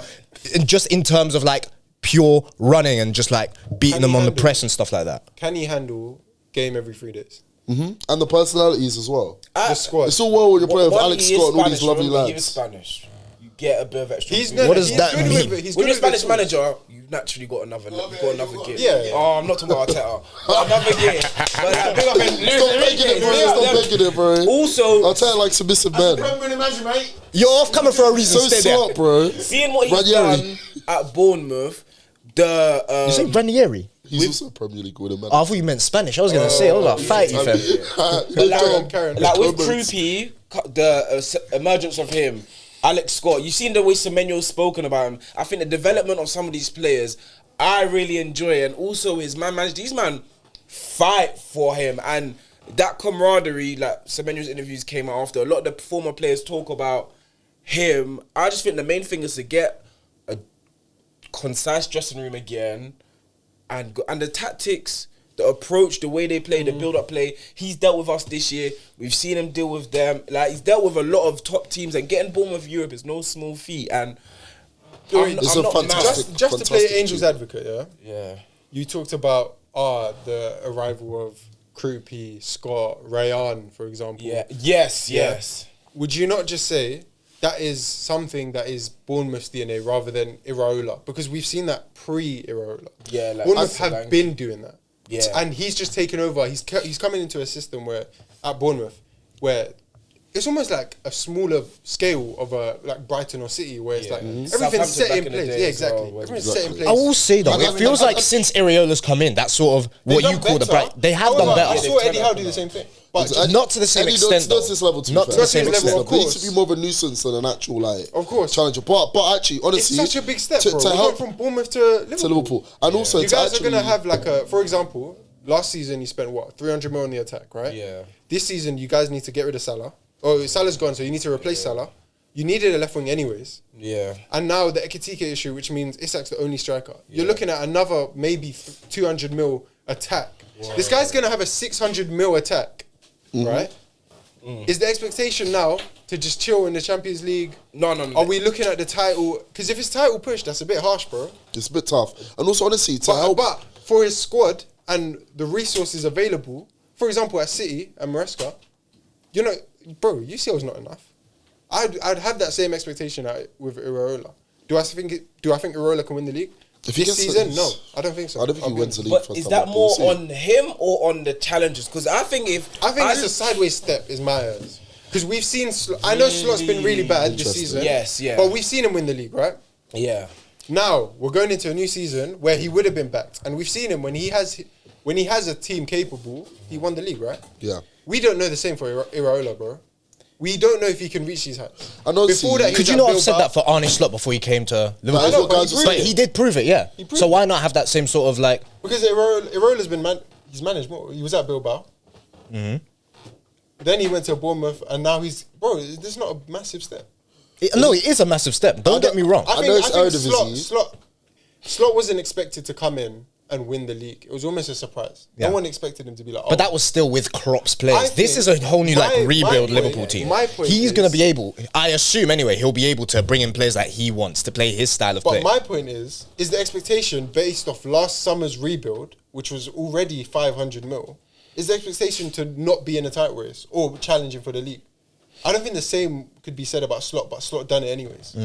Just in terms of like pure running and just like beating Can them he on the handle- press and stuff like that. Can he handle game every 3 days? And the personalities as well. The squad. It's all well when you're playing with One, Alex he is Scott and all these Spanish, lovely remember, He is lads. Spanish. You get a bit of extra. He's boost. What does he's that good mean? with it. He's When good you're a with Spanish it. manager, you've naturally got another gear. Yeah. Oh, I'm not talking about Arteta. But another gear. But like, big up in Stop begging it, bro. Stop begging it, bro. Also, I'll tell you like submissive men. You're off coming for a reason. So Stay there. smart, bro. seeing what he's Ranieri. done at Bournemouth, the You say Ranieri? He's also a Premier League winner, man. Oh, I thought you meant Spanish. I was gonna say I was like fight you, fam. like with Krupi, the emergence of him, Alex Scott, you've seen the way Semenyo's spoken about him. I think the development of some of these players, I really enjoy, and also his these man fight for him, and that camaraderie. Like Semenyo's interviews came out after, a lot of the former players talk about him. I just think the main thing is to get a concise dressing room again, and the tactics, the approach, the way they play, the build-up play. He's dealt with us this year. We've seen him deal with them. Like he's dealt with a lot of top teams, and getting Bournemouth Europe is no small feat. And It's a not fantastic- mad. Just to play fantastic Angel's team. advocate, yeah? Yeah. You talked about the arrival of Krupi, Scott, Rayan, for example. Yeah. Yes. Would you not just say that is something that is Bournemouth's DNA rather than Iraola? Because we've seen that pre-Iraola. Yeah, like Bournemouth have Solanke. been doing that. Yeah. And he's just taken over. He's coming into a system where at Bournemouth where it's almost like a smaller scale of like Brighton or City, where it's like everything's Southampton set back in in the place. day Yeah, as exactly. well, Everything's set in place. I will say though, it feels like since Iraola's come in, that sort of what They've you done call the better. bright. They have I was done like, better. I saw Eddie Howe do the same thing. But not to the same extent, Not to this level, to Not be to fair. the same Not to this extent. level, of He needs course. to be more of a nuisance than an actual, like, Of course. challenger. But actually, honestly... It's such a big step, to, bro. to We're help going from Bournemouth to Liverpool. to Liverpool. And also You to guys actually... are going to have like a, for example, last season you spent what, 300 mil on the attack, right? Yeah. This season you guys need to get rid of Salah. Oh, Salah's gone, so you need to replace Salah. You needed a left wing anyways. Yeah. And now the Ekitike issue, which means Isak's the only striker. You're looking at another maybe 200 mil attack. This guy's going to have a 600 mil attack, right? Is the expectation now to just chill in the Champions League? No. Are we looking at the title? Because if it's title push, that's a bit harsh, bro. It's a bit tough. And also, honestly, to help... But for his squad and the resources available, for example, at City and Maresca, you know, bro, UCL's not enough. I'd have that same expectation with Iraola. Do I think Iraola can win the league? If he This gets season, it, no, I don't think so. I don't think he wins the league But first is time, that but more we'll see. on him or on the challengers? Because I think it's a sideways step, is my eyes. Because we've seen, I know Slot's been really bad this Interesting. season. Yes, yeah. But we've seen him win the league, right? Yeah. Now we're going into a new season where he would have been backed, and we've seen him when he has a team capable, he won the league, right? Yeah. We don't know the same for Iraola, bro. We don't know if he can reach these heights. I know. Before that, he Could was you at not have said Bilbao. that for Arne Slot before he came to Liverpool? I know, but he proved But it. he did prove it, yeah. proved So it. why not have that same sort of like... Because Iraola's been he's managed more. He was at Bilbao. Then he went to Bournemouth, and now this is not a massive step. No, it is a massive step. Don't get me wrong. I know it's Eredivisie. Slot wasn't expected to come in and win the league. It was almost a surprise. Yeah. No one expected him to be like, But that was still with Klopp's players. I This is think a whole new my rebuild point- Liverpool team. my point He's is- going to be able, I assume anyway, he'll be able to bring in players that he wants to play his style of play. But my point is the expectation based off last summer's rebuild, which was already 500 mil, is the expectation to not be in a title race or challenging for the league? I don't think the same could be said about Slot, but Slot done it anyways.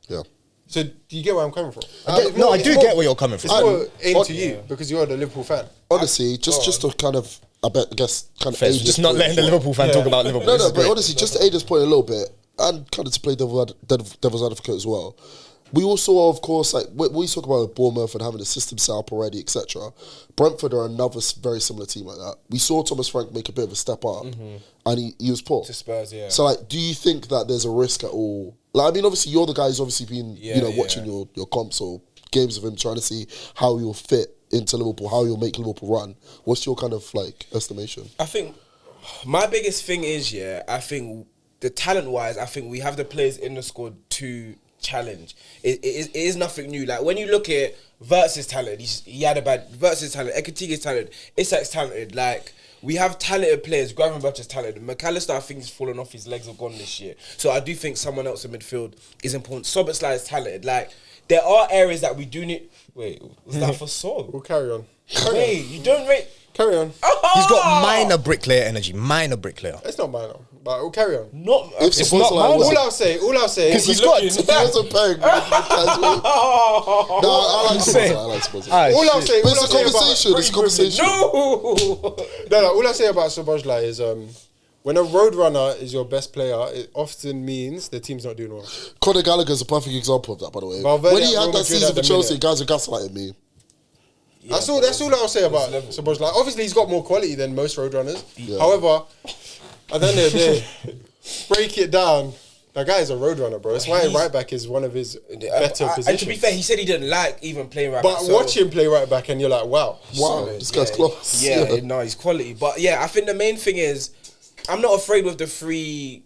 Yeah. So do you get where I'm coming from? I do get where you're coming from. It's more aimed to you because you're the Liverpool fan. Honestly, just to kind of, I guess, kind of Fez, aid just this not point letting the as well. Liverpool fan talk about Liverpool. No, This is but great. honestly, just to aid this point a little bit, and kind of to play devil's advocate as well. We also, of course, like we talk about Bournemouth and having the system set up already, etc. Brentford are another very similar team like that. We saw Thomas Frank make a bit of a step up, and he was poor. To Spurs, yeah. So, like, do you think that there's a risk at all? Like, I mean, obviously, you're the guy who's obviously been, watching your comps or games of him, trying to see how he'll fit into Liverpool, how he'll make Liverpool run. What's your kind of like estimation? I think my biggest thing is, I think the talent-wise, I think we have the players in the squad to challenge. It is nothing new. Like, when you look at Verts' talent, he had a bad... Verts' talent, Ekitike's talent, Isak's talented. Like, we have talented players. Gravenberch is talented. McAllister, I think, he's fallen off. His legs are gone this year. So I do think someone else in midfield is important. Soboslai is talented. Like, there are areas that we do need... Wait, was that for Sol? We'll carry on. Wait, you don't rate... Carry on. He's got minor bricklayer energy. Minor bricklayer. It's not minor, but we'll carry on. Not... If It's Szoboszlai not mine. was- All I'll say Because is he's got... If he wasn't paying, no, I like Szoboszlai. I like Szoboszlai. all I'll say. But All it's I'll a say conversation. about It's a conversation. no. All I say about Szoboszlai is when a road runner is your best player, it often means the team's not doing well. Conor Gallagher's a perfect example of that, by the way. Valverde When he at had Real that Madrid season at for the Chelsea, minute. guys were gaslighting me. That's all I'll say about Szoboszlai. Obviously, he's got more quality than most road runners. However, at the end of the day, break it down. That guy is a road runner, bro. That's why right back is one of his better positions. And to be fair, he said he didn't like even playing right but back. watch him play right back, and you're like, wow. Wow, this guy's close. Yeah, no, he's quality. But yeah, I think the main thing is, I'm not afraid with the 3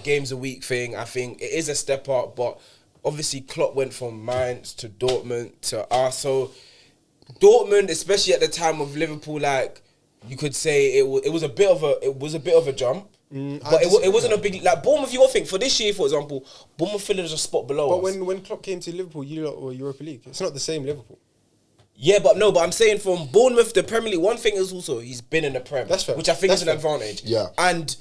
games a week thing. I think it is a step up, but obviously Klopp went from Mainz to Dortmund to Arsenal. Dortmund, especially at the time of Liverpool, like you could say it was a bit of a jump. But it wasn't a big like Bournemouth. You think for this year, for example, Bournemouth finished a spot below But us. when Klopp came to Liverpool, you lot were Europa League. It's not the same Liverpool. Yeah, but I'm saying from Bournemouth, the Premier League, one thing is also he's been in the Prem. That's fair. Which I think That's is an fair. advantage. Yeah. And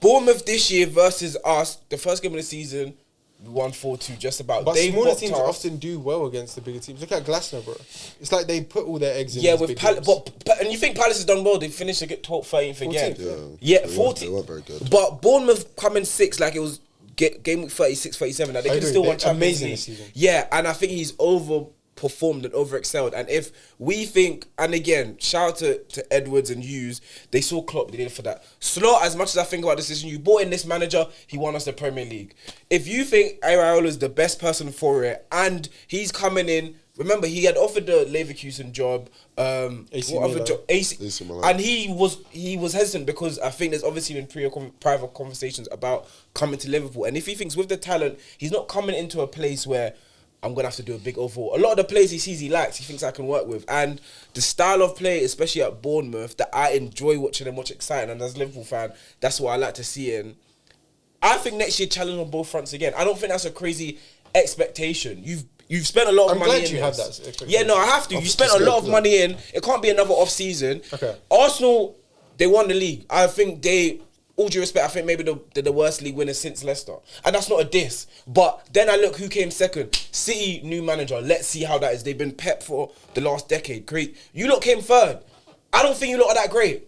Bournemouth this year versus us, the first game of the season, we won 4-2 just about. But They smaller bopped teams us. often do well against the bigger teams. Look at Glasgow, bro. It's like they put all their eggs in. Yeah, these with big Palace, games. and you think Palace has done well? They finished to get 12th, 13th again. 14th, Yeah, They 14th. weren't very good. But Bournemouth coming 6th, like it was game week 36, 37. Like they could agree. still won They're Champions amazing League. this season. Yeah, and I think he's performed and over excelled. And if we think, and again, shout out to Edwards and Hughes, they saw Klopp, they did it for that. Slot, as much as I think about this decision, you brought in this manager, he won us the Premier League. If you think Iraola is the best person for it, and he's coming in, remember he had offered the Leverkusen job, AC Milan. and he was hesitant because I think there's obviously been private conversations about coming to Liverpool. And if he thinks with the talent, he's not coming into a place where I'm going to have to do a big overhaul. A lot of the players he sees he likes, he thinks I can work with. And the style of play, especially at Bournemouth, that I enjoy watching and what's exciting. And as a Liverpool fan, that's what I like to see. And I think next year challenge on both fronts again. I don't think that's a crazy expectation. You've spent a lot of money in. I'm glad you have that expectation. Yeah, no, I have to. You spent a lot of money in. It can't be another off-season. Okay. Arsenal, they won the league. I think all due respect, I think maybe they're the worst league winners since Leicester. And that's not a diss. But then I look who came second. City, new manager. Let's see how that is. They've been Pep for the last decade. Great. You lot came third. I don't think you lot are that great.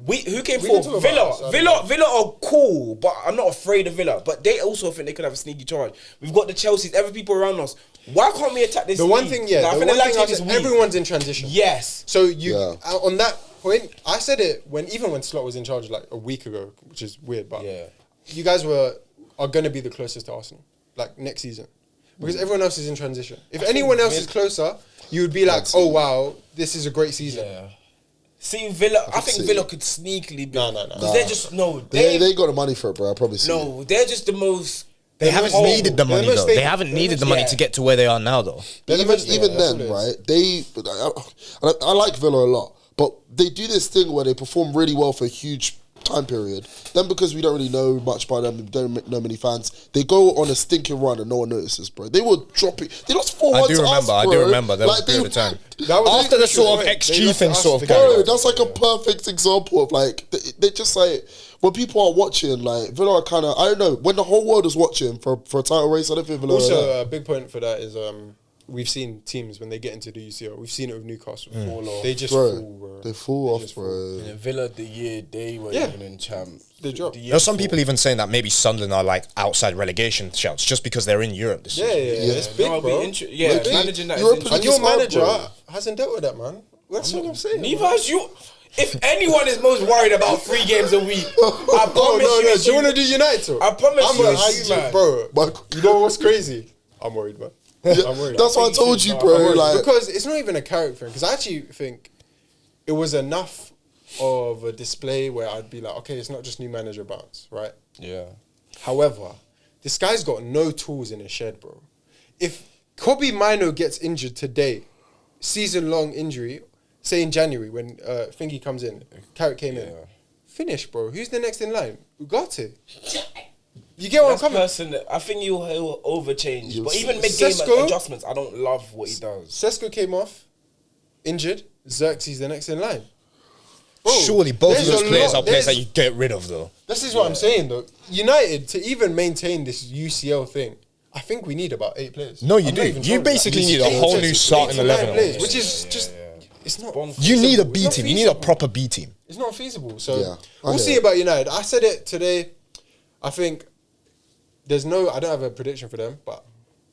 Who came fourth? Villa are cool, but I'm not afraid of Villa. But they also think they could have a sneaky charge. We've got the Chelseas, every people around us. Why can't we attack this The league? one thing, yeah, Like, I the think one the thing lag I is said, weak. everyone's in transition. Yes. So on that point, I said it even when Slot was in charge like a week ago, which is weird, but you guys are going to be the closest to Arsenal like next season because everyone else is in transition. If anyone else is closer, you would be like, oh wow, this is a great season. Yeah. See, Villa, I think Villa could sneakily be. No. Because they're just, They got the money for it, bro. I promise you. No, they're just the most. They haven't needed the money, though. They haven't needed the money yeah. to get to where they are now, though. Even then, right? I like Villa a lot, but they do this thing where they perform really well for a huge time period. Then because we don't really know much by them, we don't know many fans, they go on a stinking run and no one notices, bro. They were dropping. They lost 4-1 I do remember. There was a period of time. After the sort of XG thing sort of bro, that's like a perfect example of like they just like when people are watching, like Villa are kind of, I don't know, when the whole world is watching for a title race, I don't think Villa Also, a big point for that is we've seen teams when they get into the UCL. We've seen it with Newcastle. Fall off. They just fall, bro. They fall off, bro. In Villa the year they were even in champs. They dropped. There's some people even saying that maybe Sunderland are like outside relegation shouts just because they're in Europe this season. Yeah, it's big, bro. Managing that Europe is And interesting. your manager hasn't dealt with that, man. That's what I'm saying. Neither has you. If anyone is most worried about 3 games a week, I promise you. Do you want to do United? I promise you, bro. You know what's crazy? I'm worried, man. I'm worried. That's what I told you, bro. Like, because it's not even a character thing. Because I actually think it was enough of a display where I'd be like, okay, it's not just new manager bounce, right? Yeah. However, this guy's got no tools in his shed, bro. If Kobe Mino gets injured today, season-long injury, say in January when Thingy comes in, Carrick came in, finish, bro. Who's the next in line? Ugarte. You get what I'm coming? Person, I think he'll overchange. But even mid-game Sesko? adjustments, I don't love what he does. Sesko came off, injured. Xerxes the next in line. Bro, Surely both of there's those a players lot. are players There's- that you get rid of, though. This is what I'm saying, though. United, to even maintain this UCL thing, I think we need about 8 players. No, you I'm do. not even You trolling. basically need a whole new starting 89 11. players, which is just, it's not. You need a feasible. B It's not team. You need a feasible. proper B team. It's not feasible. So Yeah, I we'll hear see it. about United. I said it today. I think I don't have a prediction for them, but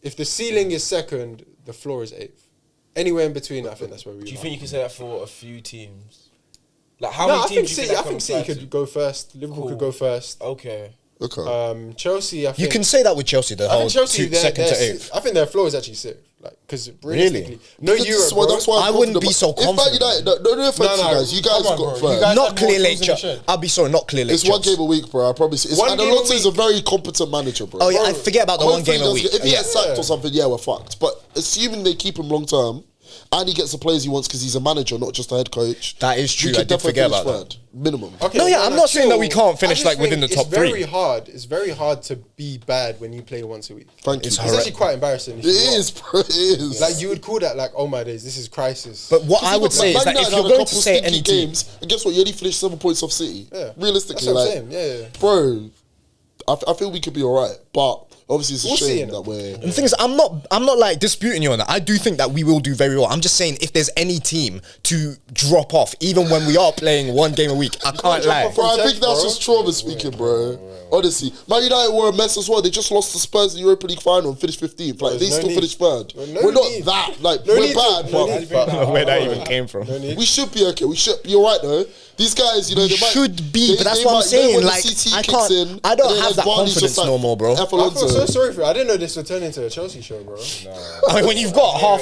if the ceiling is second, the floor is 8th. Anywhere in between, I think that's where we are. Do you think you can say that for a few teams? Like how No, many I teams think do you City. think I that think City can could go first. Liverpool could go first. Okay. okay. Chelsea. I think You can say that with Chelsea, the I whole think Chelsea. second to 8th. I think their floor is actually 6th. Like because realistically, no This is Europe. why- Bro. that's why I'm I wouldn't confident. be so If Man confident. United, no offense, No, you guys. You guys come on, got bro. first. You guys Not had clear more late. tools in the shed. I'll be sorry, not clear late. It's one game a week, bro. I promise you. One And game a Alonso is a week. very competent manager, bro. Oh yeah, I forget about the one Hopefully game a he week. does- If he Yeah. gets sacked or something, yeah, we're fucked. But assuming they keep him long term, and he gets the players he wants because he's a manager, not just a head coach. That is true. we I could did definitely forget finish about that. third, minimum. Okay, No, yeah, I'm not saying that we can't finish, I just like, within think the top it's very three. hard. It's very hard to be bad when you play once a week. Thank you. It's It's actually quite embarrassing. If It you are. is, bro. It is. Like you would call that like, oh my days, this is crisis. But what I would say is that if you're going to say any team, games, and guess what? You only finished 7 points off City. Yeah. Realistically, That's what I'm like, saying. Yeah. bro, I feel we could be all right. But Obviously, it's a We'll see, shame innit? that we're. And the thing is, I'm not like disputing you on that. I do think that we will do very well. I'm just saying, if there's any team to drop off, even when we are playing one game a week, I can't lie. Bro, I think that's just trauma speaking, bro. Honestly, Man United were a mess as well. They just lost to Spurs in the Europa League final and finished 15th. Like, they no still need. finished third. No We're not need. that. Like, No we're need to- bad, no but need. I don't know where that even came from. we should be okay. We should. You're right, though. These guys, you know, We they might, should be, but that's they what I'm might know saying, when the like, CT I kicks can't- in, I don't and then have that Barney's confidence just no more, bro. F I feel so Alonso. sorry for you. I didn't know this would turn into a Chelsea show, bro. I mean, when you've got half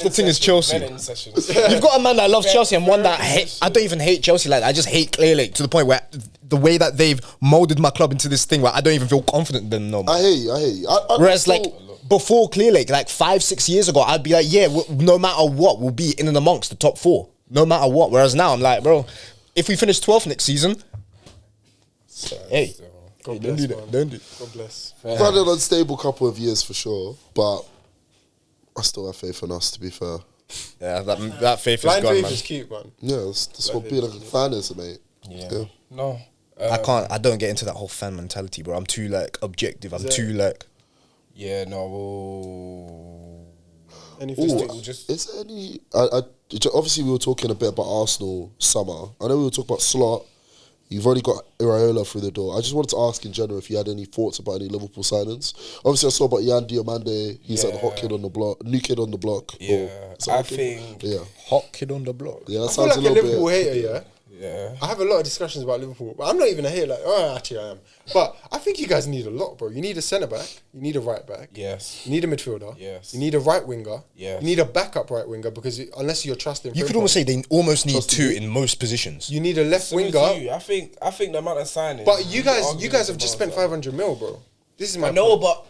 the thing is Chelsea. You've got a man that loves Chelsea and one that I don't even hate Chelsea like that. I just hate Clear Lake to the point where the way that they've molded my club into this thing where I don't even feel confident in them no more. I hear you. Whereas like before Clear Lake, like 5-6 years ago, I'd be like, yeah, no matter what, we'll be in and amongst the top 4, no matter what. Whereas now I'm like, bro, if we finish 12th next season, hey, God don't do bless, that. man. Don't do. God bless. We've had an unstable couple of years for sure, but I still have faith in us, to be fair. Yeah, that faith is Blind gone, faith man. is cute, man. Yeah, that's what being a fan is, mate. Yeah. No. I don't get into that whole fan mentality, bro. I'm too like objective. I'm too like. Yeah, no, we'll Any Ooh, just is there any? Obviously, we were talking a bit about Arsenal summer. I know we were talking about Slot. You've already got Iraola through the door. I just wanted to ask in general if you had any thoughts about any Liverpool signings. Obviously, I saw about Yan Diomande. He's like the hot kid on the block, new kid on the block. Yeah, Is that I okay? think. Yeah, Hot kid on the block. yeah. That I feel sounds like a a little Liverpool bit. hater, yeah. Yeah. I have a lot of discussions about Liverpool, but I'm not even a hater. Like, oh, actually, I am. But I think you guys need a lot, bro. You need a centre back. You need a right back. Yes. You need a midfielder. Yes. You need a right winger. Yes. You need a backup right winger because unless you're trusting, You could almost say they almost need two in most positions. you need a left Similar to winger. you, I think the amount of signings. But you guys have just spent 500 mil, bro. This is my I know, point. but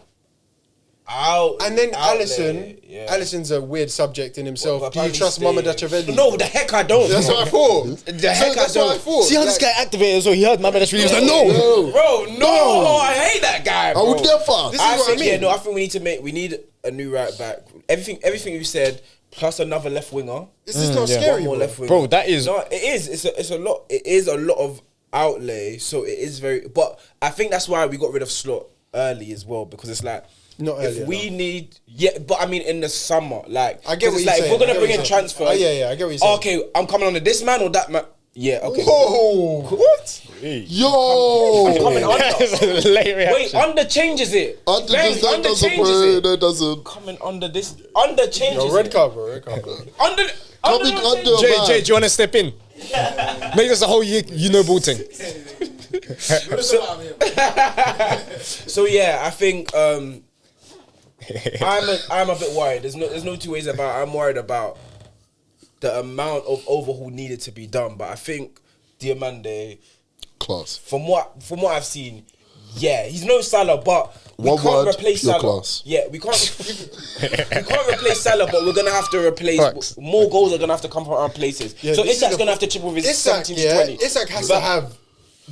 And then outlay, Alisson, yeah. Alisson's a weird subject in himself. But Do you apparently trust staying. Mama Dachavelli? No, the heck I don't. That's what I thought. The heck I That's what I don't. thought. See how this Like, guy activated as well. He heard my man that's really was like, no. Bro, no, I hate that guy. I Bro. would never. This is I what think, I mean. yeah, no, I think we need a new right back. Everything you said, plus another left winger. This is not yeah. scary, One more bro. left winger. Bro, that is- no, it is. It's a lot. It is a lot of outlay. So it is very. But I think that's why we got rid of Slot early as well, because it's like. Not if early we enough. need, yeah, but I mean in the summer, like I get 'cause what it's you're like saying. if we're I gonna get bring what in you're saying. transfers, Oh, yeah, I get what you're saying. Okay, I'm coming under this man or that man. Yeah, okay. Whoa. What? Yo, Coming under. That's a late reaction. Wait, under changes it. under Bang, this, that under doesn't, changes bro. it. No, it doesn't. Coming under this. Under changes Yo, red it. card, bro. Red card, bro. Under. Coming no under, changes. man. Jay, do you want to step in? Make this a whole YouKnowBall thing. So yeah, I think I'm a bit worried. There's no two ways about it. I'm worried about the amount of overhaul needed to be done. But I think Diomande, Class. from what I've seen, yeah, he's no Salah, but we One can't word, replace pure Salah. class. Yeah, we can't replace Salah, but we're gonna have to replace Facts. more goals are gonna have to come from our places. Yeah, so this is Isak's the- gonna have to chip with his Isak, 17 to yeah, 20. Isak has But to have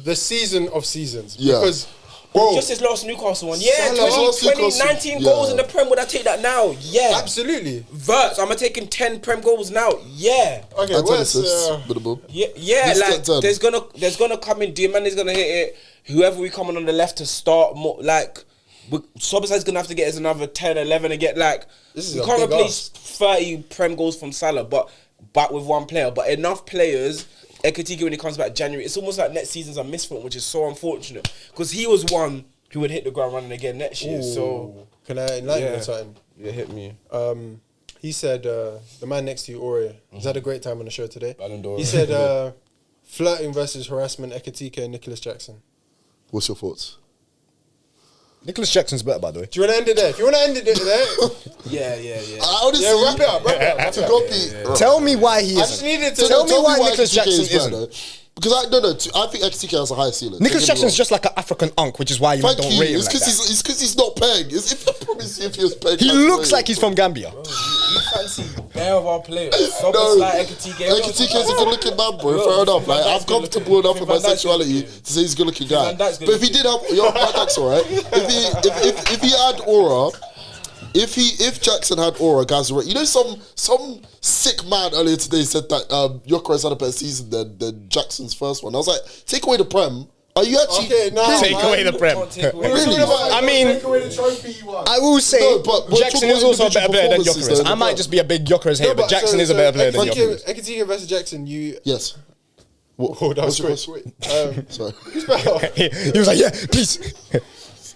the season of seasons. Yeah. Because, bro, just his last Newcastle one. Yeah, Salah. 19 Yeah. goals in the Prem. Would I take that now? Yeah. absolutely. Verts, am I taking 10 Prem goals now? Yeah. Okay, And 10 where's... assists, minimum. Yeah, Let's like get done. there's gonna come in. Diamante's gonna hit it. Whoever we come on the left to start more, like Sobosai's gonna have to get us another 10, 11 to get like. This is we a can't big replace 30 Prem goals from Salah, but with one player. But enough players. Ekitike when he comes back January, it's almost like next season's a misfit, which is so unfortunate because he was one who would hit the ground running again next year. So Can I enlighten you yeah, on something? yeah, hit me. He said, the man next to you, Ori, he's had a great time on the show today. Ballon d'Or. He said, flirting versus harassment, Ekitike and Nicholas Jackson. What's your thoughts? Nicholas Jackson's better, by the way. Do you want to end it there? If you want to end it there, Yeah. I honestly, yeah, wrap it up, wrap it up. to copy. Tell me why he I just isn't. needed to Tell me why Nicholas Ekitike Jackson is better, isn't. though. Because I think Ekitike has a high ceiling. Nicholas Don't get me Jackson's just like an African unk, which is why you wrong. don't Thank you. rate him It's like because that. he's not peg. I promise you, if he was peg, He I'd looks play like it. he's from Gambia. You fancy bare of our players. No, Sobosai, Ekitike. Ekitike is a good looking man, bro. Bro, Fair enough. Van Like, Dijk's I'm good comfortable looking. enough with my Van Dijk's sexuality good looking. to say he's a good looking guy. Van Dijk's good But if he did have, Van Dijk's alright. If he had aura, if Jackson had aura, guys, you know, some sick man earlier today said that Gyökeres had a better season than Jackson's first one. I was like, take away the Prem, Are you actually... Okay, no, Take away the Prem. Really? I mean, Take away the trophy you won. I will say No, but we're Jackson talking is about also a better player than individual Gyökeres. performances, I though, might just be a big Gyökeres hater, but Jackson is a better player than Gyökeres. Ekitike versus Jackson, you... Yes. Oh, that was What's quick. your Sorry. Who's better? He was like, yeah, please.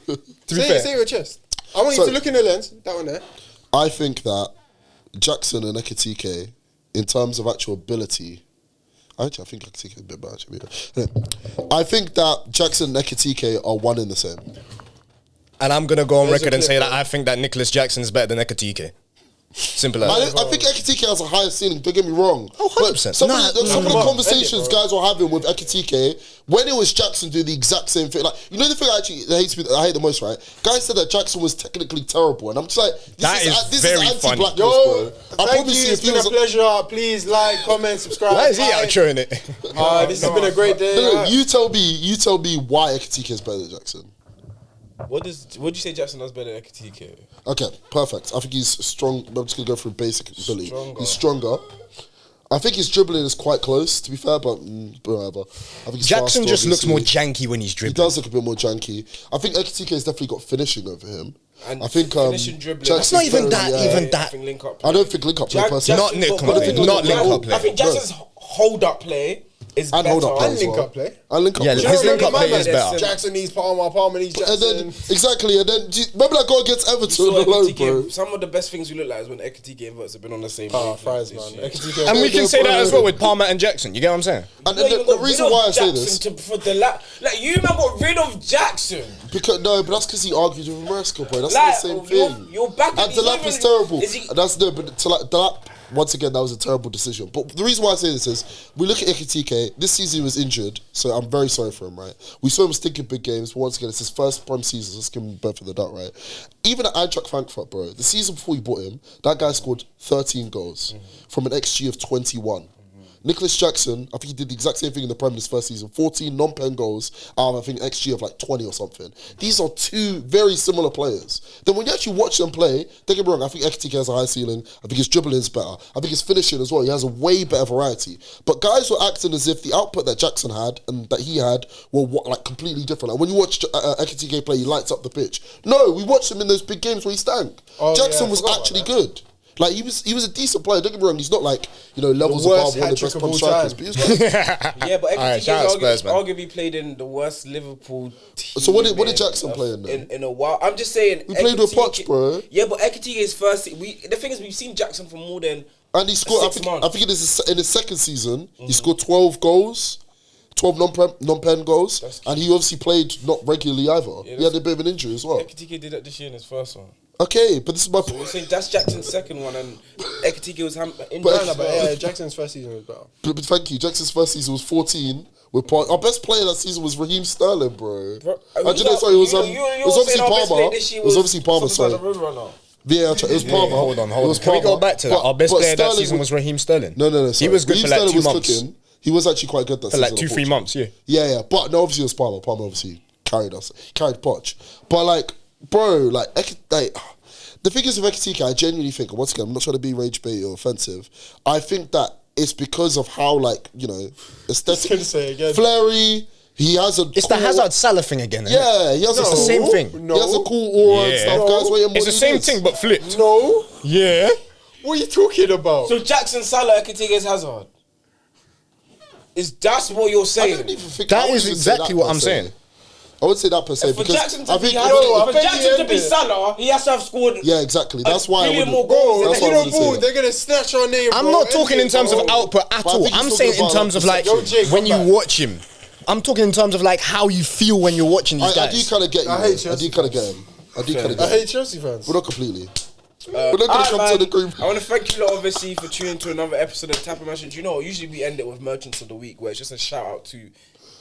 To be fair. Say your chest. I want you to look in the lens. That one there. I think that Jackson and Ekitike, in terms of actual ability... Actually, I think Ekitike is a bit better. Actually. I think that Jackson and Ekitike are one in the same. And I'm going to go on There's a record and clip, say that bro. I think that Nicholas Jackson is better than Ekitike. Simple as that. I think Ekitike has a higher ceiling, don't get me wrong. Oh, 100%. But some of the Come on, conversations end it, bro. guys were having with Ekitike, when it was Jackson doing the exact same thing, like, you know the thing I hate the most, right? Guys said that Jackson was technically terrible, and I'm just like, this very is funny. anti-blackness, Yo, bro. I thank promise you. you, It's if he been a was... pleasure. Please like, comment, subscribe. Why is he Bye. outroing it? This has been a great day. No, you tell me why Ekitike is better than Jackson. What do you say Jackson does better than Ekitike? Okay, perfect. I think he's strong. I'm just gonna go through basic ability. Stronger. He's stronger. I think his dribbling is quite close, to be fair, but whatever. I think he's Jackson faster, just looks more obviously. janky when he's He dribbling. does look a bit more janky. I think Ekitike has definitely got finishing over him. And I think finishing, dribbling. Jackson's That's not even better, that- yeah. even that- I think link up. I don't think link up play personally. Not Nick Jackson's Complete, got- not link up play. I think Jackson's hold up play is And better. hold up play And as link well. up play. And link up Yeah, play. his link up My play man is said better. Jackson needs Palmer needs Jackson. And then exactly, and then remember that goal against Everton So alone, Ekitike, bro. some of the best things we look like is when Ekitike and Verts have been on the same. Oh, wavelength fries, this man. year. Ekitike. And we can say that as well with Palmer and Jackson. You get what I'm saying? And You the got reason rid of why I say Jackson this, like you man got rid of Jackson. because no, but that's because he argued with Maresca, bro. That's Like, not the same thing. you're back And at Delap is terrible. Is he- And that's no, but Delap, once again, that was a terrible decision. But the reason why I say this is, we look at Ekitike. This season he was injured, so I'm very sorry for him, right? We saw him stinking big games, but once again, it's his first Prem season. So let's give him benefit of the doubt, right? Even at Eintracht Frankfurt, bro, the season before we bought him, that guy scored 13 goals from an XG of 21. Nicholas Jackson, I think he did the exact same thing in the Premier League first season. 14 non-pen goals out of, I think, XG of like 20 or something. These are two very similar players. Then when you actually watch them play, don't get me wrong, I think Ekitike has a high ceiling. I think his dribbling is better. I think his finishing as well, he has a way better variety. But guys were acting as if the output that Jackson had and that he had were like completely different. Like when you watch Ekitike play, he lights up the pitch. No, we watched him in those big games where he stank. Oh, Jackson yeah, I was forgot actually about good. Like he was a decent player. Don't get me wrong. He's not like levels The worst above one of the hat-trick best of Prem all strikers. time. But he was good. Yeah, but Alright, Ekitike shout out Spurs, man. arguably played in the worst Liverpool team. So what did Jackson play in then? In a while, I'm just saying. We played with Poch, bro. Yeah, but Ekitike is first. The thing is, we've seen Jackson for more than. And he scored. I 6 think months. it is in his second season. He scored 12 goals, 12 non-pen goals, and he obviously played not regularly either. He had a bit of an injury as well. Ekitike did that this year in his first one. Okay, but this is my So we're point. saying that's Jackson's second one, and Ekitike was in. But- Jackson's first season was better. But thank you. Jackson's first season was 14. Our best player that season was Raheem Sterling, bro. Actually, no, sorry, it was obviously Palmer. It was obviously Palmer. Sorry. Yeah, it was Palmer. Hold on. It was Can we go Palmer. back to that? But- Our best but player that Sterling season was Raheem Sterling. No. He Sorry. was good Raheem for like Sterling 2 was months. cooking. He was actually quite good that For season. like 2-3 months, yeah. Yeah. But no, obviously it was Palmer. Palmer obviously carried us. He carried Poch. But like, bro, the thing is with Ekitike, I genuinely think, and once again, I'm not trying to be rage bait or offensive. I think that it's because of how aesthetic, gonna say again. flary. He has a. It's the Hazard Salah thing again, isn't it? Yeah, he has It's the same thing. He has a cool aura and Yeah. stuff. No. Guys, wait a It's the same thing, but flipped. No. Yeah. What are you talking about? So Jackson, Salah, Ekitike's Hazard. That's what you're I saying? don't even think That I wouldn't is even say exactly that what per I'm se. saying. I would say that per se For because Jackson I to be think Salah, he has to have scored. yeah, exactly. That's why I million wouldn't. more goals. That's why I wouldn't say that. They're gonna snatch our name. I'm bro. not talking in End it, terms of bro. output at But I all. think he's I'm talking saying in about, terms of like Yo, Jake, when come you back. watch him. I'm talking in terms of like how you feel when you're watching these I do guys. kind of get you. I hate I do Chelsea kind of get him. I do kind of I get him. hate Chelsea fans. But not completely. We're not going to Alright, come man. to the agreement. I want to thank you lot, obviously, for tuning to another episode of Tap and Mash. And do you know, usually we end it with Merchants of the Week, where it's just a shout out to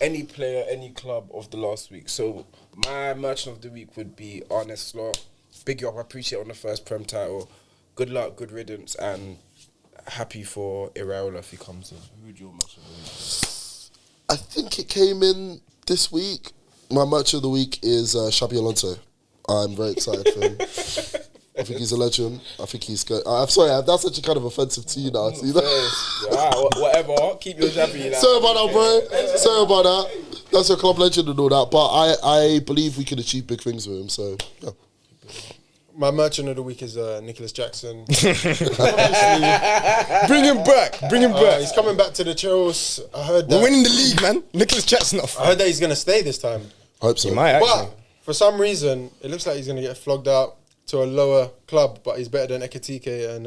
any player, any club of the last week. So my Merchant of the Week would be Arne Slot. Big you up, I appreciate on the first Prem title. Good luck, good riddance, and happy for Iraola if he comes in. Who would your Merchant of the Week? I think it came in this week. My match of the week is Xabi Alonso. I'm very excited for him. I think he's a legend. I think he's good. I'm sorry, that's actually kind of offensive to you now. See that? Alright, whatever. Keep your Xabi. Sorry about that, bro. Sorry about that. That's a club legend and all that. But I believe we can achieve big things with him. So yeah. My merchant of the week is Nicholas Jackson. Bring him back. Bring him back. He's coming back to the Chills. I heard that. We're winning the league, man. Nicholas Jackson. I heard that he's gonna stay this time. I hope so. He might actually. But for some reason, it looks like he's gonna get flogged out to a lower club. But he's better than Ekitike and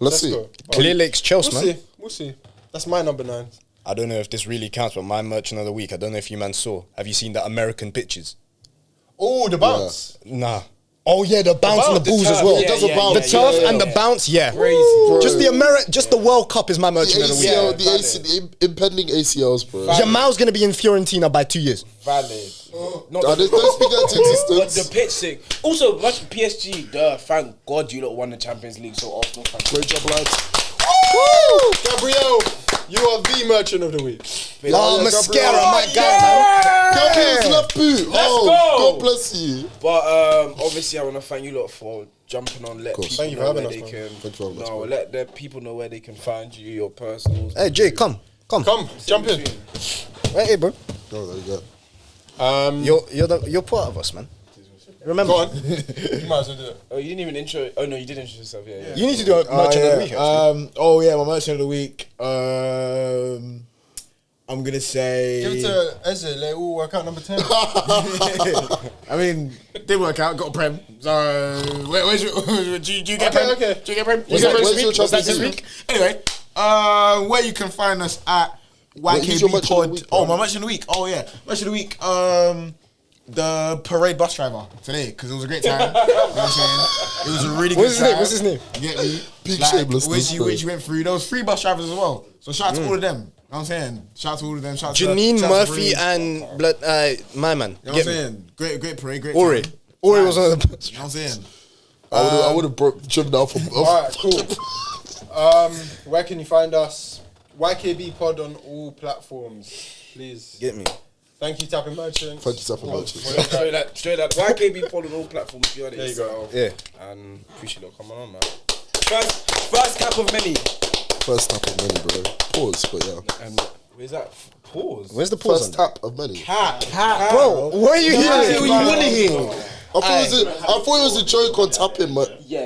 Let's see. Maresca. Clear Lake's Chelsea, We'll man. see. We'll see. That's my number 9. I don't know if this really counts, but my merchant of the week, I don't know if you man saw. Have you seen the American pitches? Oh, the bounce. Nah. Oh yeah, the bounce and the balls as well. Yeah, it does a bounce. The turf and the bounce, yeah. Crazy. Just the World Cup is my The merchant of the week. ACL, the impending ACLs, bro. Jamal's gonna be in Fiorentina by 2 years. Valid. Not Don't speak that to but existence. the pitch sick. Also, much PSG. Thank God you lot won the Champions League. So Arsenal fans. Great job, lads. Gabriel, you are the merchant of the week. Oh, Maresca, my guy, Gabriel's left boot. Let's Oh, go. God bless you. But obviously, I want to thank you lot for jumping on. Let people Thank you for know having where us, they man. can. Thank you very much, No, man. let the people know where they can find you, your personals. man. Hey, Jay, come. Come, jump in. Hey, bro. Oh, there you go. You're part of us, man. Remember. Go on. You might as well do it. Oh, you didn't even intro. Oh no, you did intro yourself. Yeah. You need to do a merchant of the week. Actually. My merchant of the week. I'm gonna say. Give it to Eze. Let it all work out number 10. I mean, did work out. Got a prem. So where's your? Do you get prem? Okay. Do you get prem? Where's Was that your this week? Was that this Champions week? Anyway, where you can find us at who's your YKB merchant of the Pod. week, Oh, bro? my merchant of the week. Oh yeah, merchant of the week. The parade bus driver today because it was a great time. You know what I'm saying? It was a really good time. What's his name? You get me? Big shamelessness, bro. Which went through. There was 3 bus drivers as well. So shout out to all of them. You know what I'm saying? Shout out to all of them. Shout out to Janine shout out to Murphy Parade. and my man. You know what I'm Get me. saying? Great parade, great Ori. time. Ori was one of the best. You know what I'm saying? I would have broke Jim now from. Alright, cool. Where can you find us? YKB Pod on all platforms. Please. Get me. Thank you, Tapping Merchants. Thank you, Tapping Merchants. Straight that. YKB follow all platforms. You There you go. Yeah. And appreciate you coming on, man. First cap of many. First tap of many, bro. Pause, but yeah. And where's that? Pause. Where's the pause First on that? tap of many. Bro, what are you hearing? I thought it was a joke on tapping, man. Yeah.